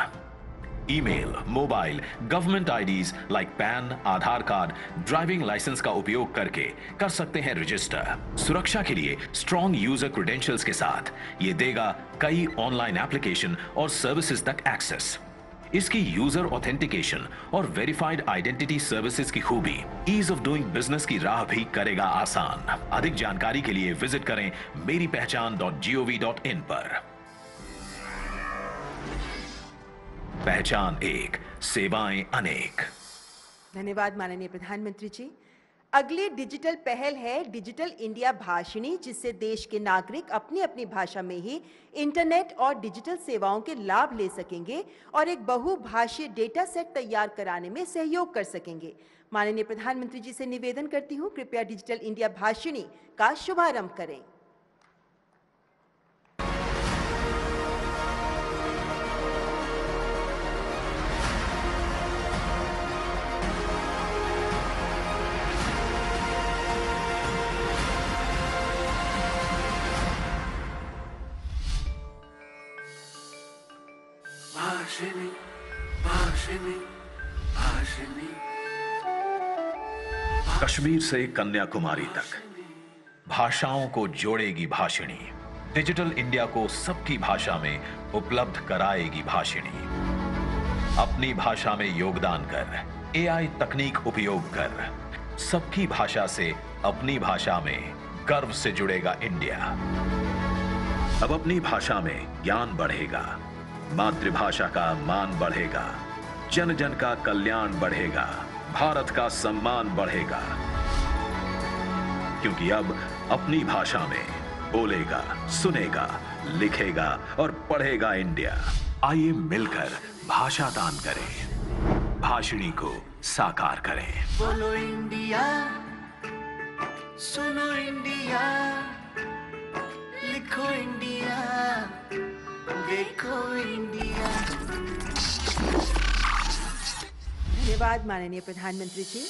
Email, mobile, government IDs like PAN, Aadhaar card, driving licence का उपयोग करके कर सकते हैं रजिस्टर। सुरक्षा के लिए स्ट्रॉन्ग यूजर क्रेडेंशियल्स के साथ ये देगा कई ऑनलाइन एप्लीकेशन और सर्विसेज तक एक्सेस। इसकी यूजर ऑथेंटिकेशन और वेरीफाइड आइडेंटिटी सर्विसेज की खूबी ईज ऑफ डूइंग बिजनेस की राह भी करेगा आसान। अधिक जानकारी के लिए विजिट करें मेरीपहचान.gov.in पर। पहचान एक, सेवाएं अनेक। धन्यवाद माननीय प्रधानमंत्री जी। अगली डिजिटल पहल है डिजिटल इंडिया भाषिणी, जिससे देश के नागरिक अपनी अपनी भाषा में ही इंटरनेट और डिजिटल सेवाओं के लाभ ले सकेंगे और एक बहुभाषीय डेटा सेट तैयार कराने में सहयोग कर सकेंगे। माननीय प्रधानमंत्री जी से निवेदन करती हूं, कृपया डिजिटल इंडिया भाषिणी का शुभारंभ करें। भाषिणी, भाषिणी, भाषिणी। कश्मीर से कन्याकुमारी तक भाषाओं को जोड़ेगी भाषिणी। डिजिटल इंडिया को सबकी भाषा में उपलब्ध कराएगी भाषिणी। अपनी भाषा में योगदान कर, AI तकनीक उपयोग कर, सबकी भाषा से अपनी भाषा में गर्व से जुड़ेगा इंडिया। अब अपनी भाषा में ज्ञान बढ़ेगा, मातृभाषा का मान बढ़ेगा, जन जन का कल्याण बढ़ेगा, भारत का सम्मान बढ़ेगा। क्योंकि अब अपनी भाषा में बोलेगा, सुनेगा, लिखेगा और पढ़ेगा इंडिया। आइए मिलकर भाषा दान करें, भाषिणी को साकार करें। बोलो इंडिया, सुनो इंडिया, लिखो इंडिया, देखो इंडिया। धन्यवाद माननीय प्रधानमंत्री जी।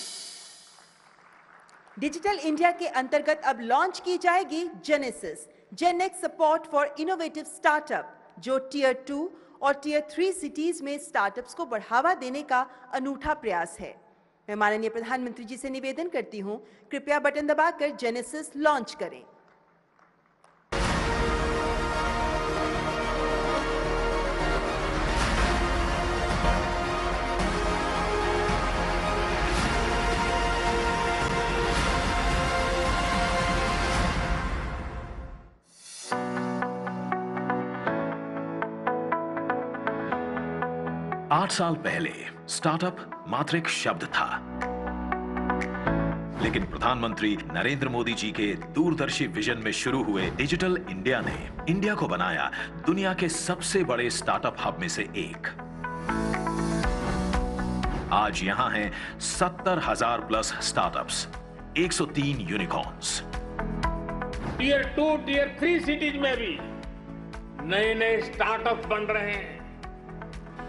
डिजिटल इंडिया के अंतर्गत अब लॉन्च की जाएगी Genesis, GeNext support for innovative startup, जो टियर 2 और टियर 3 सिटीज में स्टार्टअप्स को बढ़ावा देने का अनूठा प्रयास है। मैं माननीय प्रधानमंत्री जी से निवेदन करती हूं, कृपया बटन दबाकर जेनेसिस लॉन्च करें। आठ साल पहले स्टार्टअप मात्र एक शब्द था, लेकिन प्रधानमंत्री नरेंद्र मोदी जी के दूरदर्शी विजन में शुरू हुए डिजिटल इंडिया ने इंडिया को बनाया दुनिया के सबसे बड़े स्टार्टअप हब में से एक। आज यहां हैं 70,000 plus startups, 103 unicorns. Tier 2, tier 3 cities में भी नए नए स्टार्टअप बन रहे हैं।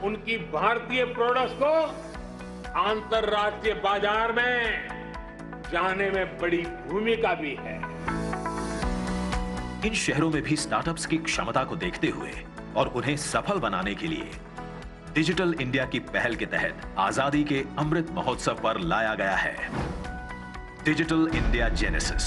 उनकी भारतीय प्रोडक्ट्स को अंतर्राष्ट्रीय बाजार में जाने में बड़ी भूमिका भी है। इन शहरों में भी स्टार्टअप्स की क्षमता को देखते हुए और उन्हें सफल बनाने के लिए डिजिटल इंडिया की पहल के तहत आजादी के अमृत महोत्सव पर लाया गया है डिजिटल इंडिया जेनेसिस,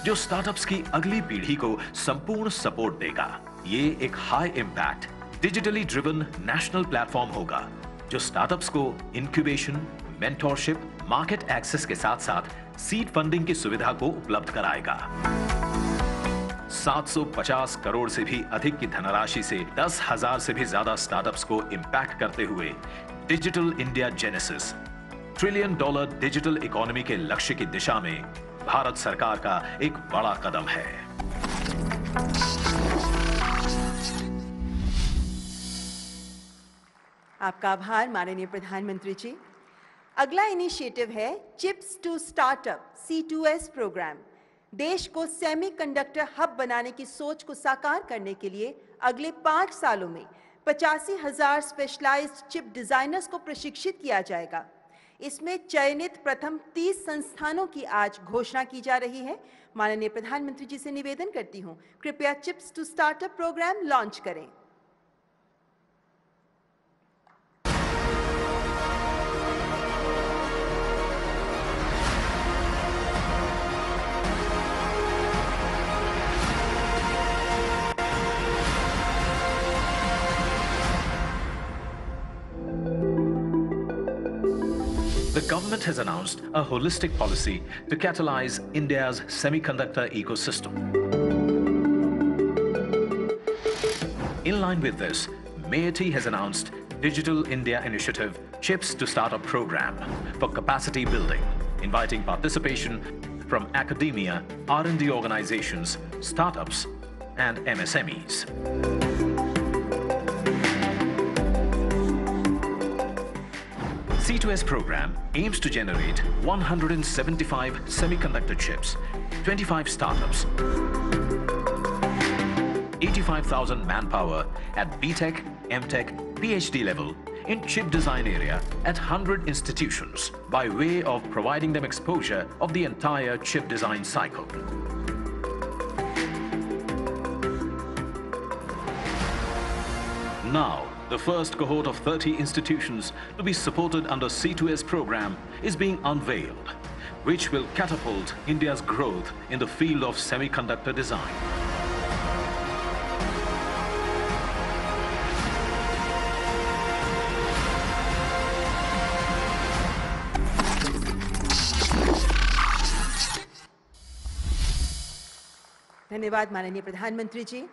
जो स्टार्टअप्स की अगली पीढ़ी को संपूर्ण सपोर्ट देगा। ये एक high impact digitally driven national platform होगा जो स्टार्टअप्स को इंक्यूबेशन, मेंटरशिप, मार्केट एक्सेस के साथ साथ सीड फंडिंग की सुविधा को उपलब्ध कराएगा। 750 करोड़ से भी अधिक की धनराशि से 10,000 से भी ज्यादा स्टार्टअप्स को इंपैक्ट करते हुए digital India genesis $1 trillion digital economy के लक्ष्य की दिशा में भारत सरकार का एक बड़ा कदम है। आपका आभार माननीय प्रधानमंत्री जी। अगला इनिशिएटिव है chips to startup C2S programme. देश को सेमीकंडक्टर हब बनाने की सोच को साकार करने के लिए अगले 5 सालों में 85,000 स्पेशलाइज्ड चिप डिजाइनर्स को प्रशिक्षित किया जाएगा। इसमें चयनित प्रथम 30 संस्थानों की आज घोषणा की जा रही है। माननीय प्रधानमंत्री जी से निवेदन करती हूं, कृपया chips to startup programme launch करें। The government has announced a holistic policy to catalyze India's semiconductor ecosystem. In line with this, MeitY has announced Digital India Initiative Chips to Startup program for capacity building, inviting participation from academia, R&D organizations, startups, and MSMEs. C2S program aims to generate 175 semiconductor chips, 25 startups, 85,000 manpower at BTech, MTech, PhD level in chip design area at 100 institutions by way of providing them exposure of the entire chip design cycle. Now, the first cohort of 30 institutions to be supported under C2S program is being unveiled, which will catapult India's growth in the field of semiconductor design. धन्यवाद माननीय प्रधानमंत्री जी।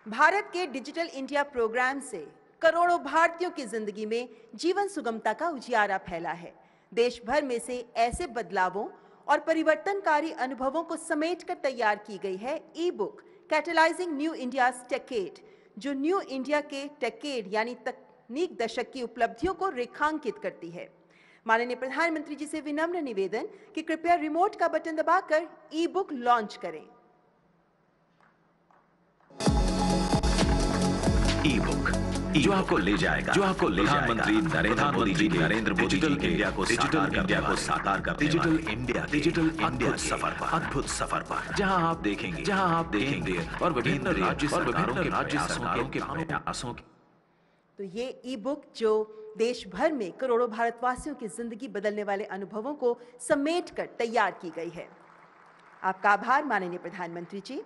भारत के digital India programme से करोड़ों भारतीयों की जिंदगी में जीवन सुगमता का उजियारा फैला है। देश भर में से ऐसे बदलावों और परिवर्तनकारी अनुभवों को समेटकर तैयार की गई है e book catalysing new India's techade, जो न्यू इंडिया के टेकेड यानी तकनीक दशक की उपलब्धियों को रेखांकित करती है। माननीय प्रधानमंत्री जी से विनम्र निवेदन कि कृपया रिमोट का बटन दबाकर ई बुक लॉन्च करें। ई बुक जो आपको ले जाएगा प्रधानमंत्री नरेंद्र मोदी जी डिजिटल इंडिया को साकार करने डिजिटल इंडिया अद्भुत सफर पर जहां आप देखेंगे और विभिन्न राज्य सरकारों के प्रयासों की। तो ये ई बुक जो देश भर में करोड़ों भारतवासियों की जिंदगी बदलने वाले अनुभवों को समेटकर तैयार की गई है। आपका आभार माननीय प्रधानमंत्री जी।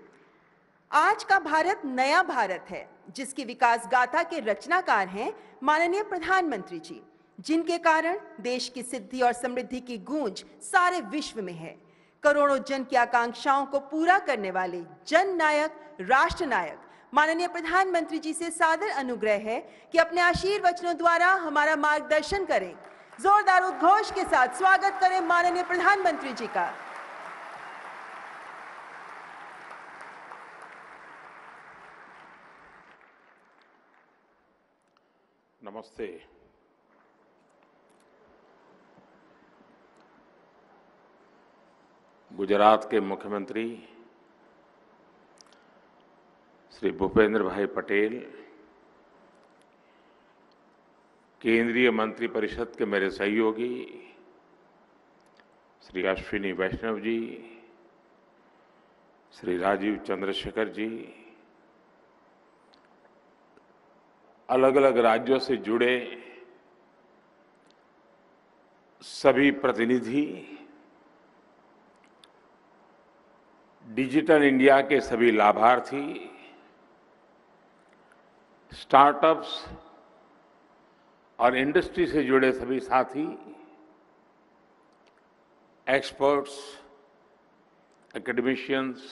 आज का भारत नया भारत है, जिसकी विकास गाथा के रचनाकार हैं माननीय प्रधानमंत्री जी, जिनके कारण देश की सिद्धि और समृद्धि की गूंज सारे विश्व में है। करोड़ों जन की आकांक्षाओं को पूरा करने वाले जन नायक, राष्ट्र नायक माननीय प्रधानमंत्री जी से सादर अनुग्रह है कि अपने आशीर्वचनों द्वारा हमारा मार्गदर्शन करें। जोरदार उद्घोष के साथ स्वागत करें माननीय प्रधानमंत्री जी का। नमस्ते। गुजरात के मुख्यमंत्री श्री भूपेंद्र भाई पटेल, केंद्रीय मंत्रिपरिषद के मेरे सहयोगी श्री अश्विनी वैष्णव जी, श्री राजीव चंद्रशेखर जी, अलग अलग राज्यों से जुड़े सभी प्रतिनिधि, डिजिटल इंडिया के सभी लाभार्थी, स्टार्टअप्स और इंडस्ट्री से जुड़े सभी साथी, एक्सपर्ट्स, एकेडमिशियंस,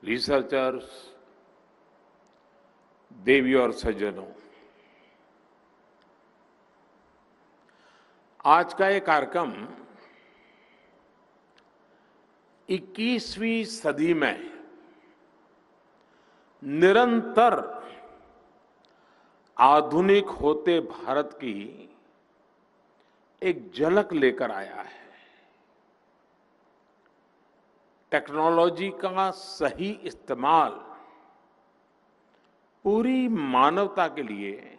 रिसर्चर्स, देवी और सज्जनों, आज का ये कार्यक्रम 21वीं सदी में निरंतर आधुनिक होते भारत की एक झलक लेकर आया है। टेक्नोलॉजी का सही इस्तेमाल पूरी मानवता के लिए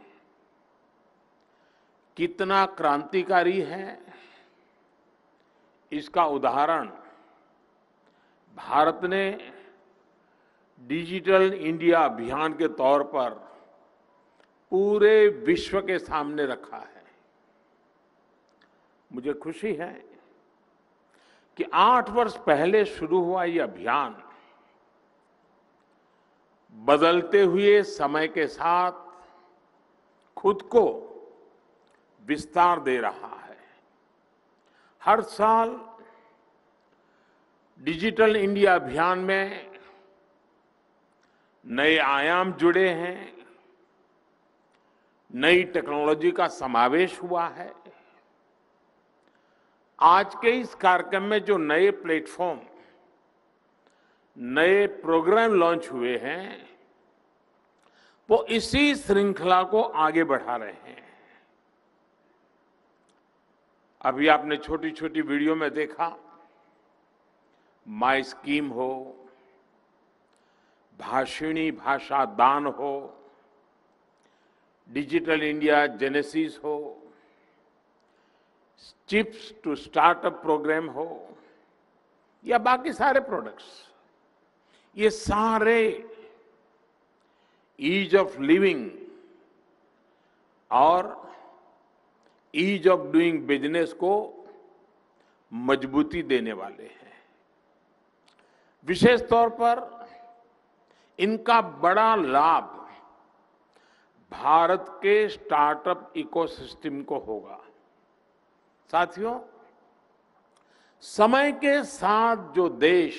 कितना क्रांतिकारी है, इसका उदाहरण भारत ने डिजिटल इंडिया अभियान के तौर पर पूरे विश्व के सामने रखा है। मुझे खुशी है कि 8 वर्ष पहले शुरू हुआ ये अभियान बदलते हुए समय के साथ खुद को विस्तार दे रहा है। हर साल डिजिटल इंडिया अभियान में नए आयाम जुड़े हैं, नई टेक्नोलॉजी का समावेश हुआ है। आज के इस कार्यक्रम में जो नए प्लेटफॉर्म, नए प्रोग्राम लॉन्च हुए हैं, वो इसी श्रृंखला को आगे बढ़ा रहे हैं। अभी आपने छोटी छोटी वीडियो में देखा, माई स्कीम हो, भाषिणी भाषा दान हो, डिजिटल इंडिया जेनेसिस हो, चिप्स टू स्टार्टअप प्रोग्राम हो, या बाकी सारे प्रोडक्ट्स, ये सारे ईज ऑफ लिविंग और ईज ऑफ डूइंग बिजनेस को मजबूती देने वाले हैं। विशेष तौर पर इनका बड़ा लाभ भारत के स्टार्टअप इकोसिस्टम को होगा। साथियों, समय के साथ जो देश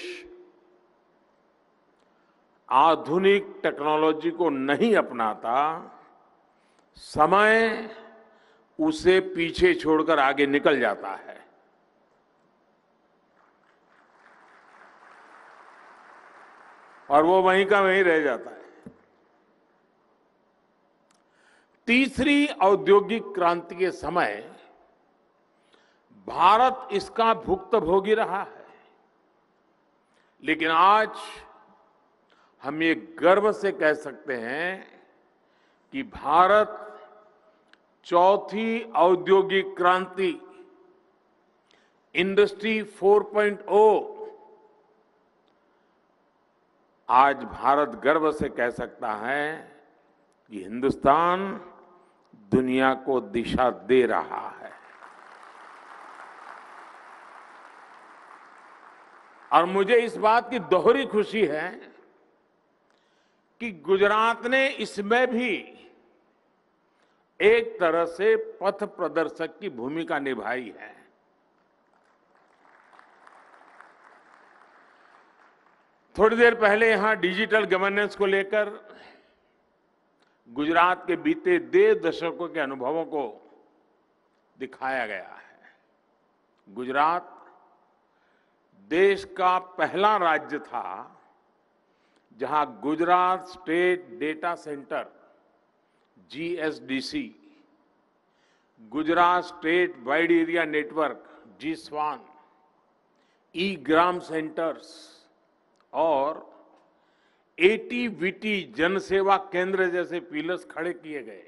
आधुनिक टेक्नोलॉजी को नहीं अपनाता, समय उसे पीछे छोड़कर आगे निकल जाता है। और वो वहीं का वहीं रह जाता है। तीसरी औद्योगिक क्रांति के समय भारत इसका भुक्तभोगी रहा है, लेकिन आज हम ये गर्व से कह सकते हैं कि भारत चौथी औद्योगिक क्रांति, इंडस्ट्री 4.0, आज भारत गर्व से कह सकता है कि हिंदुस्तान दुनिया को दिशा दे रहा है। और मुझे इस बात की दोहरी खुशी है कि गुजरात ने इसमें भी एक तरह से पथ प्रदर्शक की भूमिका निभाई है। थोड़ी देर पहले यहां डिजिटल गवर्नेंस को लेकर गुजरात के बीते 1.5 दशकों के अनुभवों को दिखाया गया है। गुजरात देश का पहला राज्य था जहां Gujarat state data centre GSDC, Gujarat state wide area network GSWAN, ग्राम सेंटर्स और ATVT जनसेवा केंद्र जैसे पिलर्स खड़े किए गए।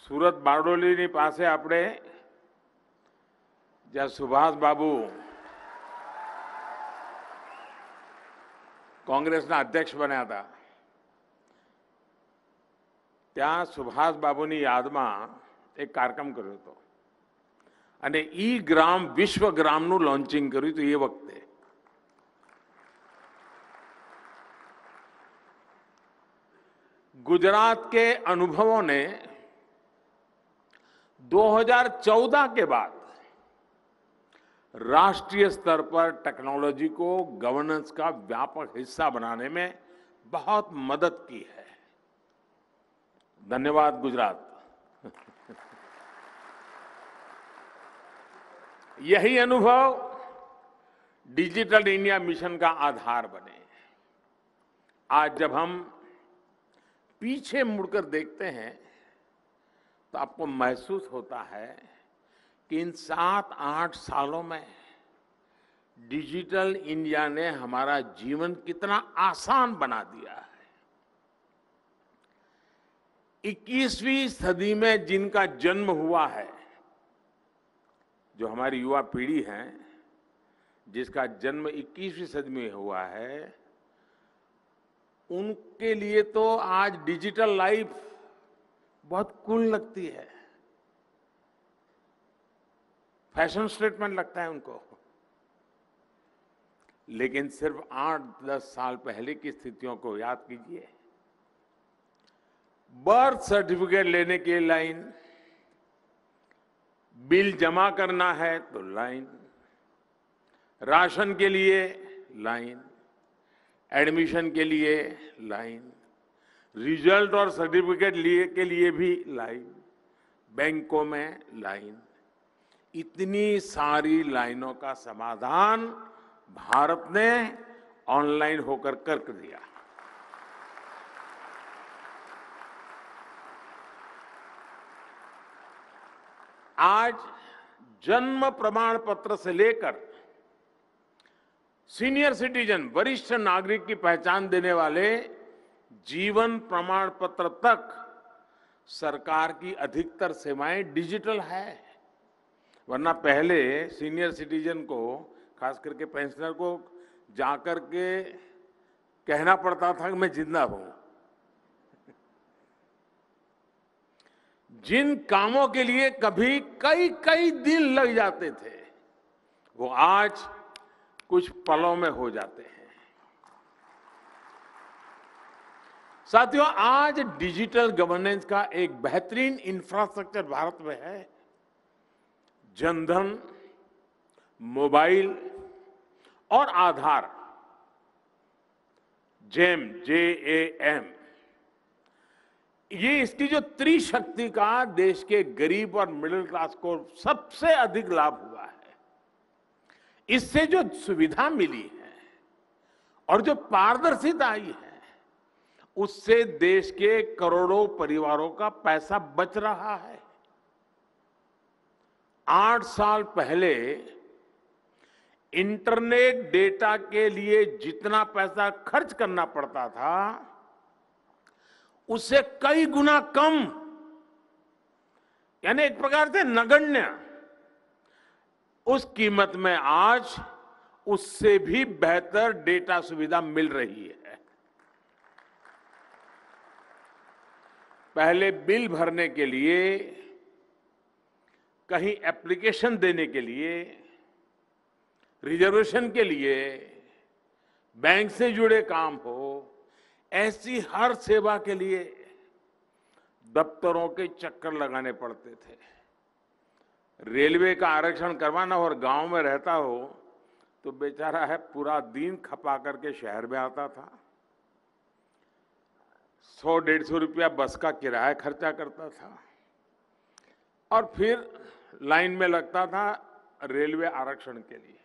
સુરત બારડોલીની પાસે આપણે जब सुभाष बाबू કોંગ્રેસના અધ્યક્ષ બન્યા હતા ત્યાં સુભાષ બાબુની યાદમાં એક કાર્યક્રમ કર્યો હતો અને ઈ ગ્રામ વિશ્વ ગ્રામનું લોન્ચિંગ કર્યું હતું એ વખતે. गुजरात के अनुभवों ने 2014 के बाद राष्ट्रीय स्तर पर टेक्नोलॉजी को गवर्नेंस का व्यापक हिस्सा बनाने में बहुत मदद की है. धन्यवाद गुजरात. यही अनुभव डिजिटल इंडिया मिशन का आधार बने. आज जब हम पीछे मुड़कर देखते हैं तो आपको महसूस होता है कि इन 7-8 सालों में डिजिटल इंडिया ने हमारा जीवन कितना आसान बना दिया है. 21वीं सदी में जिनका जन्म हुआ है, जो हमारी युवा पीढ़ी है जिसका जन्म 21वीं सदी में हुआ है, उनके लिए तो आज डिजिटल लाइफ बहुत कूल लगती है, फैशन स्टेटमेंट लगता है उनको. लेकिन सिर्फ 8-10 साल पहले की स्थितियों को याद कीजिए. बर्थ सर्टिफिकेट लेने के लिए लाइन, बिल जमा करना है तो लाइन, राशन के लिए लाइन, एडमिशन के लिए लाइन, रिजल्ट और सर्टिफिकेट के लिए भी लाइन, बैंकों में लाइन. इतनी सारी लाइनों का समाधान भारत ने ऑनलाइन होकर कर दिया. आज जन्म प्रमाण पत्र से लेकर सीनियर सिटीजन, वरिष्ठ नागरिक की पहचान देने वाले जीवन प्रमाण पत्र तक सरकार की अधिकतर सेवाएं डिजिटल है. वरना पहले सीनियर सिटीजन को, खास करके पेंशनर को जाकर के कहना पड़ता था कि मैं जिंदा हूं. जिन कामों के लिए कभी कई कई दिन लग जाते थे, वो आज कुछ पलों में हो जाते हैं. साथियों, आज डिजिटल गवर्नेंस का एक बेहतरीन इंफ्रास्ट्रक्चर भारत में है. जनधन, मोबाइल और आधार, JAM, ये इसकी जो त्रिशक्ति का देश के गरीब और मिडिल क्लास को सबसे अधिक लाभ हुआ है. इससे जो सुविधा मिली है और जो पारदर्शिता आई है, उससे देश के करोड़ों परिवारों का पैसा बच रहा है. 8 साल पहले इंटरनेट डेटा के लिए जितना पैसा खर्च करना पड़ता था, उससे कई गुना कम, यानी एक प्रकार से नगण्य, उस कीमत में आज उससे भी बेहतर डेटा सुविधा मिल रही है. पहले बिल भरने के लिए, कहीं एप्लीकेशन देने के लिए, रिजर्वेशन के लिए, बैंक से जुड़े काम हो, ऐसी हर सेवा के लिए दफ्तरों के चक्कर लगाने पड़ते थे. रेलवे का आरक्षण करवाना और गांव में रहता हो तो बेचारा है पूरा दिन खपा करके शहर में आता था. 100-150 रुपया बस का किराया खर्चा करता था और फिर लाइन में लगता था रेलवे आरक्षण के लिए.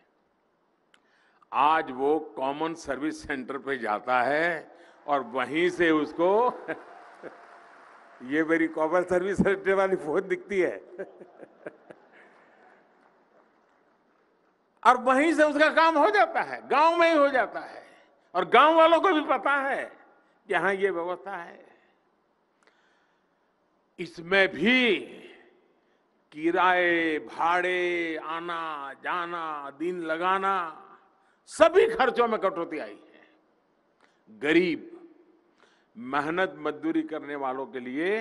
आज वो कॉमन सर्विस सेंटर पे जाता है और वहीं से उसको ये मेरी कॉमन सर्विस सेंटर वाली फोन दिखती है और वहीं से उसका काम हो जाता है, गांव में ही हो जाता है. और गांव वालों को भी पता है कि हाँ ये व्यवस्था है. इसमें भी किराए, भाड़े, आना जाना, दिन लगाना, सभी खर्चों में कटौती आई है। गरीब, मेहनत मजदूरी करने वालों के लिए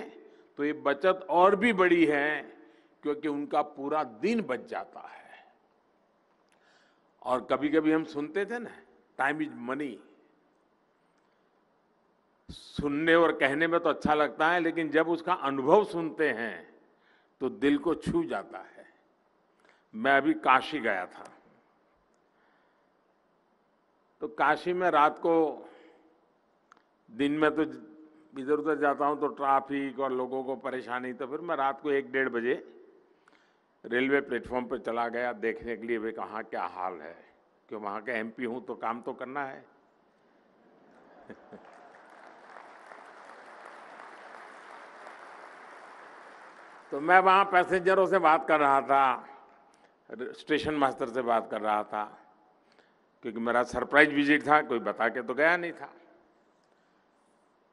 तो ये बचत और भी बड़ी है, क्योंकि उनका पूरा दिन बच जाता है। और कभी कभी हम सुनते थे ना, टाइम इज मनी। सुनने और कहने में तो अच्छा लगता है, लेकिन जब उसका अनुभव सुनते हैं तो दिल को छू जाता है। मैं अभी काशी गया था, तो काशी में रात को, दिन में तो इधर उधर जाता हूं तो ट्रैफिक और लोगों को परेशानी, तो फिर मैं रात को 1-1:30 बजे रेलवे प्लेटफॉर्म पर चला गया देखने के लिए वे कहाँ क्या हाल है, क्यों वहाँ के एमपी हूं तो काम तो करना है। तो मैं वहाँ पैसेंजरों से बात कर रहा था, स्टेशन मास्टर से बात कर रहा था, क्योंकि मेरा सरप्राइज विजिट था, कोई बता के तो गया नहीं था।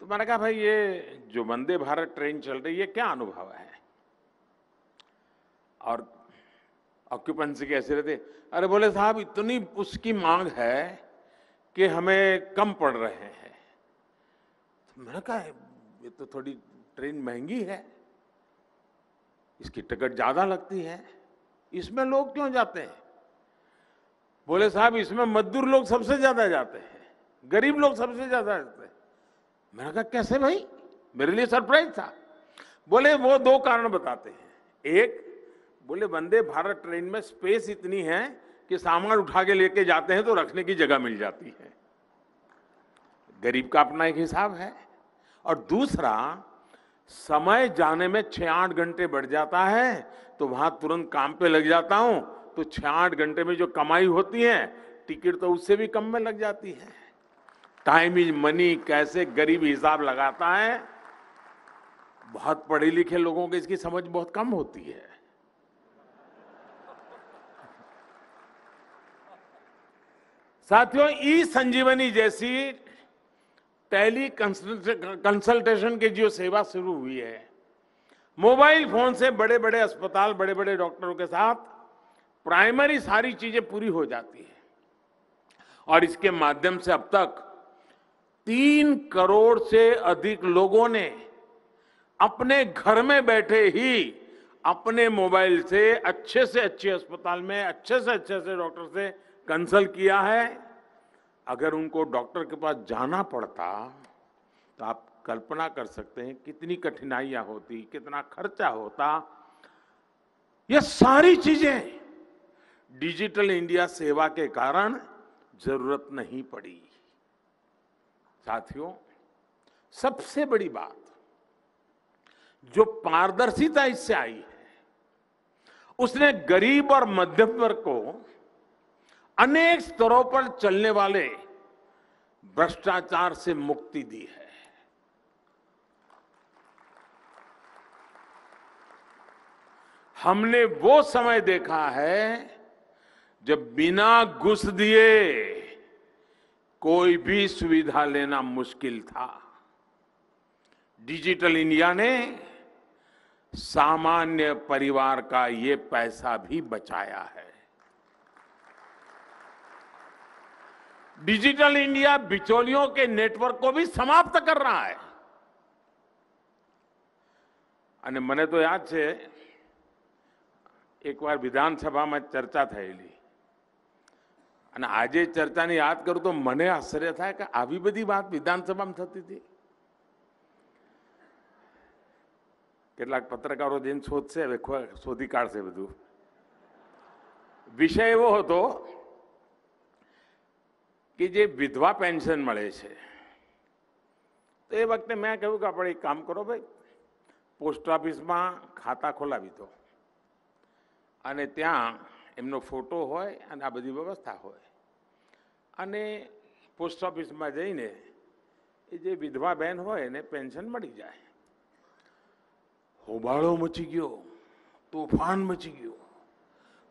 तो मैंने कहा, भाई ये जो वंदे भारत ट्रेन चल रही है, क्या अनुभव है और ऑक्यूपेंसी कैसे रहते? अरे बोले साहब, इतनी उसकी मांग है कि हमें कम पड़ रहे हैं। तो मैंने कहा, ये तो थोड़ी ट्रेन महंगी है, इसकी टिकट ज्यादा लगती है, इसमें लोग क्यों जाते हैं? बोले साहब, इसमें मजदूर लोग सबसे ज्यादा जाते हैं, गरीब लोग सबसे ज्यादा जाते हैं। मैंने कहा, कैसे भाई? मेरे लिए सरप्राइज था। बोले वो 2 कारण बताते हैं। एक, बोले वंदे भारत ट्रेन में स्पेस इतनी है कि सामान उठा के लेके जाते हैं तो रखने की जगह मिल जाती है। गरीब का अपना एक हिसाब है। और दूसरा, समय जाने में 6-8 घंटे बढ़ जाता है, तो वहां तुरंत काम पे लग जाता हूं, तो 6-8 घंटे में जो कमाई होती है, टिकट तो उससे भी कम में लग जाती है। टाइम इज मनी कैसे गरीब हिसाब लगाता है। बहुत पढ़े लिखे लोगों को इसकी समझ बहुत कम होती है। साथियों, ई संजीवनी जैसी टेली कंसल्टेशन की जो सेवा शुरू हुई है, मोबाइल फोन से बड़े बड़े अस्पताल, बड़े बड़े डॉक्टरों के साथ प्राइमरी सारी चीजें पूरी हो जाती है। और इसके माध्यम से अब तक 3 करोड़ से अधिक लोगों ने अपने घर में बैठे ही अपने मोबाइल से अच्छे अस्पताल में अच्छे से डॉक्टर से कंसल्ट किया है। अगर उनको डॉक्टर के पास जाना पड़ता तो आप कल्पना कर सकते हैं कितनी कठिनाइयां होती, कितना खर्चा होता। ये सारी चीजें डिजिटल इंडिया सेवा के कारण जरूरत नहीं पड़ी। साथियों, सबसे बड़ी बात जो पारदर्शिता इससे आई है, उसने गरीब और मध्यम वर्ग को अनेक स्तरों पर चलने वाले भ्रष्टाचार से मुक्ति दी है। हमने वो समय देखा है जब बिना घूस दिए कोई भी सुविधा लेना मुश्किल था। डिजिटल इंडिया ने सामान्य परिवार का ये पैसा भी बचाया है। डिजिटल इंडिया बिचौलियों के नेटवर्क को भी समाप्त कर रहा है। અને મને તો યાદ છે એકવાર વિધાનસભામાં ચર્ચા થયેલી અને આજે ચર્ચાને યાદ કરું તો મને આશ્ચર્ય થાય કે આવી બધી વાત વિધાનસભામાં થતી હતી। કેટલાક પત્રકારો જઈને શોધશે, હવે શોધી કાઢશે બધું। વિષય એવો હતો कि जे विधवा पेन्शन મળે છે, तो એ વખતે મેં કહ્યું કે આપણે એક કામ કરો ભાઈ, પોસ્ટ ઓફિસમાં ખાતા ખોલાવી દો અને ત્યાં એમનો ફોટો હોય અને આ બધી વ્યવસ્થા હોય અને પોસ્ટ ઓફિસમાં જઈને એ જે વિધવા બહેન હોય એને પેન્શન મળી જાય। હોબાળો મચી ગયો, તોફાન મચી ગયો।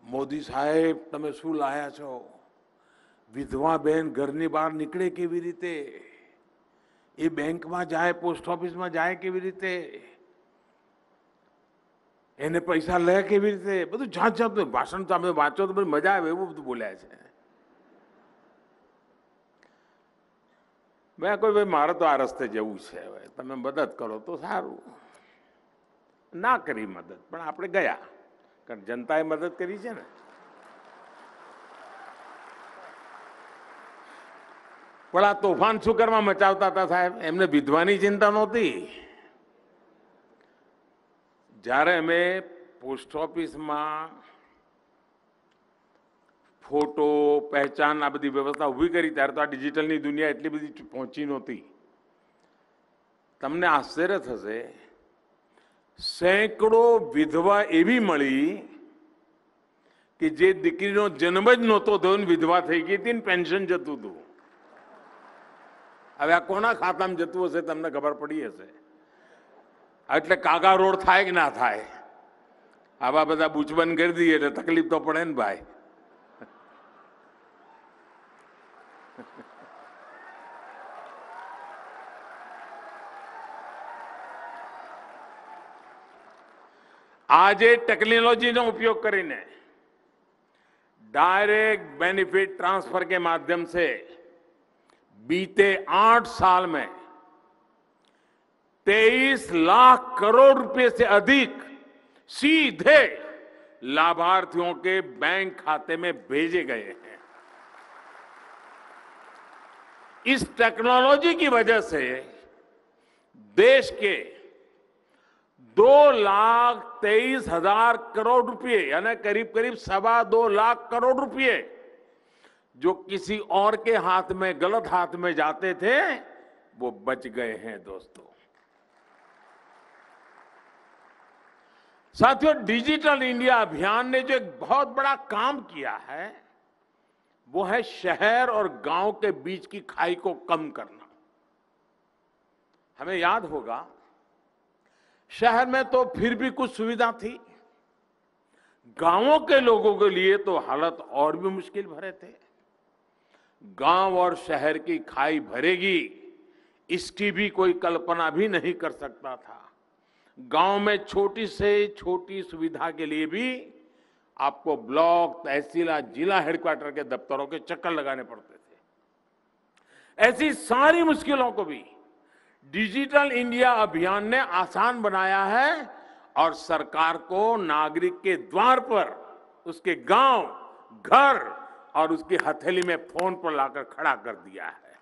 મોદી સાહેબ તમે શું લાયા છો? विधवा बहन घरनी बहार निकले केवी रीते? ये बैंक में जाए, पोस्ट ऑफिस में जाए केवी रीते? એને પૈસા લે કેવી રીતે, બધું જાત જાતનું ભાષણ તમે વાંચો તો બધી મજા આવે એવું બધું બોલ્યા છે. મેં કોઈ ભાઈ મારે તો આ રસ્તે જવું છે, હવે તમે મદદ કરો તો સારું. ના કરી મદદ, પણ આપણે ગયા, કારણ જનતાએ મદદ કરી છે ને. પણ આ તોફાન શું કરવા મચાવતા હતા સાહેબ? એમને વિધવાની ચિંતા નહોતી. જ્યારે અમે પોસ્ટ ઓફિસમાં ફોટો પહેચાન આ બધી વ્યવસ્થા ઊભી કરી ત્યારે તો આ ડિજિટલની દુનિયા એટલી બધી પહોંચી નહોતી. તમને આશ્ચર્ય થશે, સેંકડો વિધવા એવી મળી કે જે દીકરીનો જન્મ જ નહોતો થયો ને વિધવા થઈ ગઈ હતી ને પેન્શન જતું હતું. હવે આ કોના ખાતામાં જતું હશે તમને ખબર પડી હશે. એટલે કાગા રોડ થાય કે ના થાય, આવા બધા બૂચબંધ કરી દઈએ એટલે તકલીફ તો પડે ને ભાઈ. આજે टेक्नोलॉजी નો उपयोग કરીને डायरेक्ट बेनिफिट ट्रांसफर के माध्यम से बीते 8 साल में 23 लाख करोड़ रुपए से अधिक सीधे लाभार्थियों के बैंक खाते में भेजे गए हैं. इस टेक्नोलॉजी की वजह से देश के 2,23,000 करोड़ रुपए यानी करीब करीब 2.25 लाख करोड़ रुपए जो किसी और के हाथ में, गलत हाथ में जाते थे, वो बच गए हैं दोस्तों. साथियों, डिजिटल इंडिया अभियान ने जो एक बहुत बड़ा काम किया है वो है शहर और गांव के बीच की खाई को कम करना. हमें याद होगा, शहर में तो फिर भी कुछ सुविधा थी, गांवों के लोगों के लिए तो हालत और भी मुश्किल भरे थे. गांव और शहर की खाई भरेगी इसकी भी कोई कल्पना भी नहीं कर सकता था. गांव में छोटी से छोटी सुविधा के लिए भी आपको ब्लॉक, तहसील, जिला हेडक्वार्टर के दफ्तरों के चक्कर लगाने पड़ते थे. ऐसी सारी मुश्किलों को भी डिजिटल इंडिया अभियान ने आसान बनाया है और सरकार को नागरिक के द्वार पर, उसके गांव, घर और उसकी हथेली में फोन पर लाकर खड़ा कर दिया है.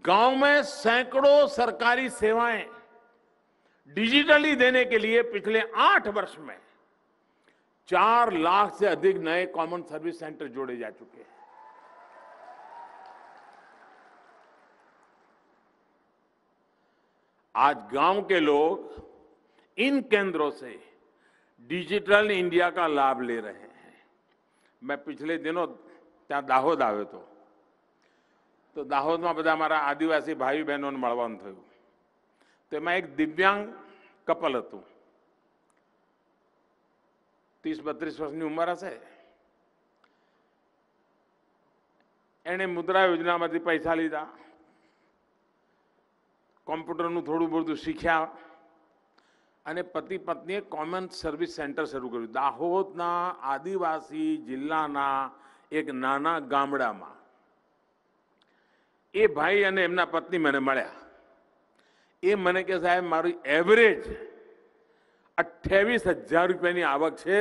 गांव में सैकड़ों सरकारी सेवाएं डिजिटली देने के लिए पिछले 8 वर्ष में 4 लाख से अधिक नए कॉमन सर्विस सेंटर जोड़े जा चुके हैं. आज गांव के लोग इन केंद्रों से डिजिटल इंडिया का लाभ ले रहे हैं. मैं पिछले दिनों ત્યાં દાહોદ આવ્યો હતો, તો દાહોદમાં બધા મારા આદિવાસી ભાઈ બહેનોને મળવાનું થયું. તો એમાં એક દિવ્યાંગ કપલ હતું, 30-32 વર્ષની ઉંમર હશે. એણે મુદ્રા યોજનામાંથી પૈસા લીધા, કોમ્પ્યુટરનું થોડું બધું શીખ્યા અને પતિ પત્નીએ કોમન સર્વિસ સેન્ટર શરૂ કર્યું દાહોદના આદિવાસી જિલ્લાના એક નાના ગામડામાં. એ ભાઈ અને એમના પત્ની મને મળ્યા. એ મને કે સાહેબ મારી એવરેજ 28,000 રૂપિયાની આવક છે.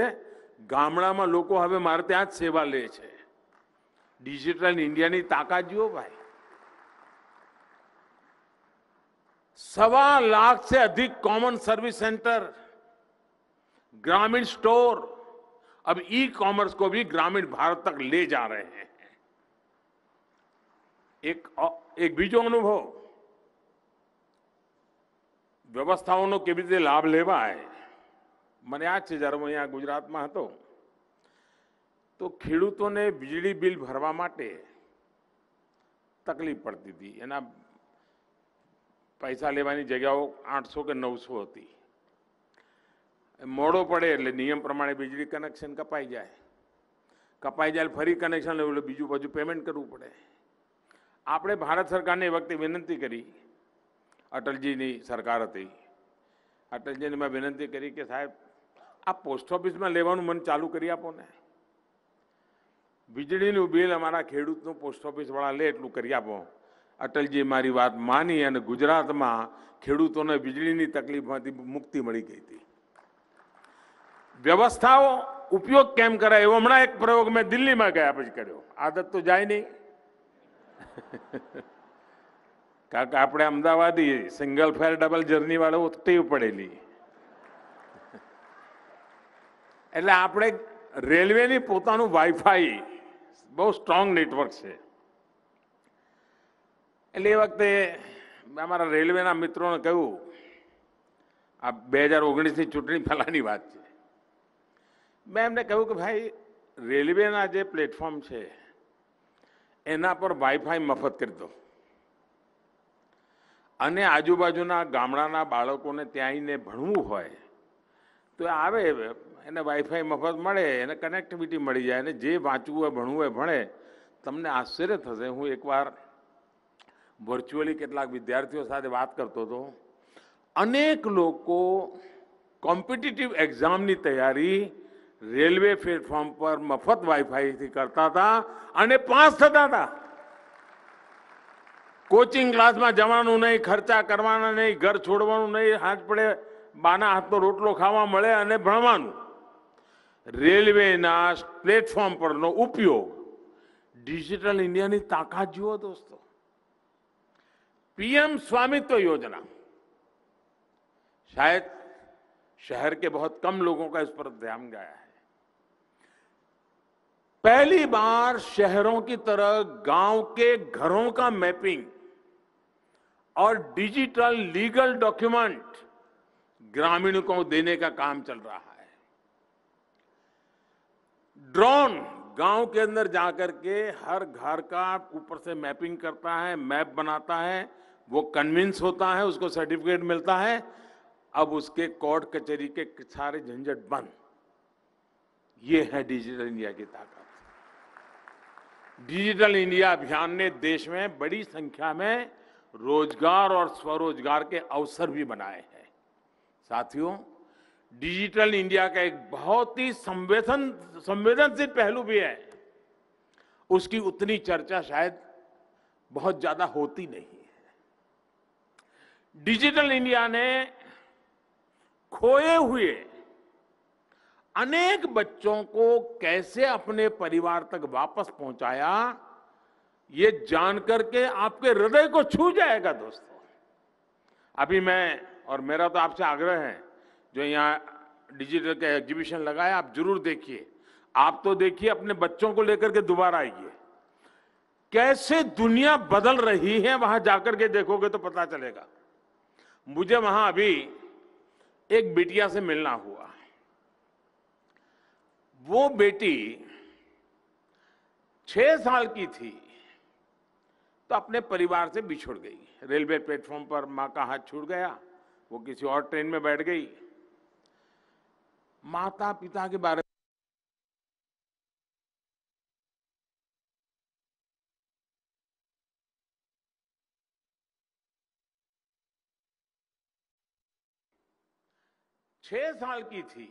ગામડામાં લોકો હવે મારે ત્યાં જ સેવા લે છે. ડિજિટલ ઇન્ડિયાની તાકાત જુઓ ભાઈ. 1.25 लाख से अधिक कॉमन सर्विस सेंटर, ग्रामीण स्टोर, अब ई कॉमर्स को भी ग्रामीण भारत तक ले जा रहे हैं. एक बीजो अनुभव વ્યવસ્થાઓનો કેવી રીતે લાભ લેવાય. મને યાદ છે જ્યારે હું અહીંયા ગુજરાતમાં હતો તો ખેડૂતોને વીજળી બિલ ભરવા માટે તકલીફ પડતી હતી. એના પૈસા લેવાની જગ્યાઓ 800 કે 900 હતી. મોડો પડે એટલે નિયમ પ્રમાણે વીજળી કનેક્શન કપાઈ જાય. ફરી કનેક્શન લેવું એટલે બીજું પાછું પેમેન્ટ કરવું પડે. આપણે ભારત સરકારને એ વખતે વિનંતી કરી અટલજીની સરકાર હતી. અટલજીને મેં વિનંતી કરી કે સાહેબ આ પોસ્ટ ઓફિસમાં લેવાનું મને ચાલુ કરી આપો ને. વીજળીનું બિલ અમારા ખેડૂતનું પોસ્ટ ઓફિસવાળા લે એટલું કરી આપો. અટલજીએ મારી વાત માની અને ગુજરાતમાં ખેડૂતોને વીજળીની તકલીફમાંથી મુક્તિ મળી ગઈ હતી. વ્યવસ્થાઓ ઉપયોગ કેમ કરાય એવો હમણાં એક પ્રયોગ મેં દિલ્હીમાં ગયા પછી કર્યો. આદત તો જાય નહીં, કારણ કે આપણે અમદાવાદી સિંગલ ફેર ડબલ જર્ની વાળો ટેવ પડેલી, એટલે આપણે રેલવેની પોતાનું વાઈફાઈ બહુ સ્ટ્રોંગ નેટવર્ક છે. એટલે એ વખતે અમારા રેલવેના મિત્રોને કહ્યું, આ 2019ની ચૂંટણી પહેલાની વાત છે, મેં એમને કહ્યું કે ભાઈ રેલવેના જે પ્લેટફોર્મ છે એના પર વાઈફાઈ મફત કરી દો અને આજુબાજુના ગામડાના બાળકોને ત્યાં આવીને ભણવું હોય તો આવે, એને વાઈફાઈ મફત મળે, એને કનેક્ટિવિટી મળી જાય, અને જે વાંચવું હોય ભણવું હોય ભણે. તમને આશ્ચર્ય થશે, હું એકવાર વર્ચ્યુઅલી કેટલાક વિદ્યાર્થીઓ સાથે વાત કરતો હતો. અનેક લોકો કોમ્પિટિટિવ એક્ઝામની તૈયારી રેલવે પ્લેટફોર્મ પર મફત વાઈફાઈથી કરતા હતા અને પાસ થતા હતા. કોચિંગ ક્લાસમાં જવાનું નહીં, ખર્ચા કરવાના નહીં, ઘર છોડવાનું નહીં, હાથ પડે બાના હાથનો રોટલો ખાવા મળે અને ભણવાનું. રેલવેના પ્લેટફોર્મ પરનો ઉપયોગ, ડિજિટલ ઇન્ડિયાની તાકાત જુઓ દોસ્તો. पीएम स्वामित्व योजना, शायद शहर के बहुत कम लोगों का इस पर ध्यान गया है. पहली बार शहरों की तरह गांव के घरों का मैपिंग और डिजिटल लीगल डॉक्यूमेंट ग्रामीणों को देने का काम चल रहा है. ड्रोन गांव के अंदर जाकर के हर घर का ऊपर से मैपिंग करता है, मैप बनाता है, वो कन्विंस होता है, उसको सर्टिफिकेट मिलता है. अब उसके कोर्ट कचहरी के सारे झंझट बंद. ये है डिजिटल इंडिया की ताकत. डिजिटल इंडिया अभियान ने देश में बड़ी संख्या में रोजगार और स्वरोजगार के अवसर भी बनाए हैं. साथियों, डिजिटल इंडिया का एक बहुत ही संवेदनशील पहलू भी है. उसकी उतनी चर्चा शायद बहुत ज्यादा होती नहीं है. डिजिटल इंडिया ने खोए हुए अनेक बच्चों को कैसे अपने परिवार तक वापस पहुंचाया, ये जानकर के आपके हृदय को छू जाएगा दोस्तों. अभी मैं और मेरा तो आपसे आग्रह है, जो यहाँ डिजिटल का एग्जीबिशन लगाया आप जरूर देखिए. आप तो देखिए, अपने बच्चों को लेकर के दोबारा आइए. कैसे दुनिया बदल रही है वहां जाकर के देखोगे तो पता चलेगा. मुझे वहां अभी एक बेटिया से मिलना हुआ. वो बेटी 6 साल की थी तो अपने परिवार से बिछुड़ गई. रेलवे प्लेटफॉर्म पर मां का हाथ छूट गया, वो किसी और ट्रेन में बैठ गई. माता पिता के बारे में छह साल की थी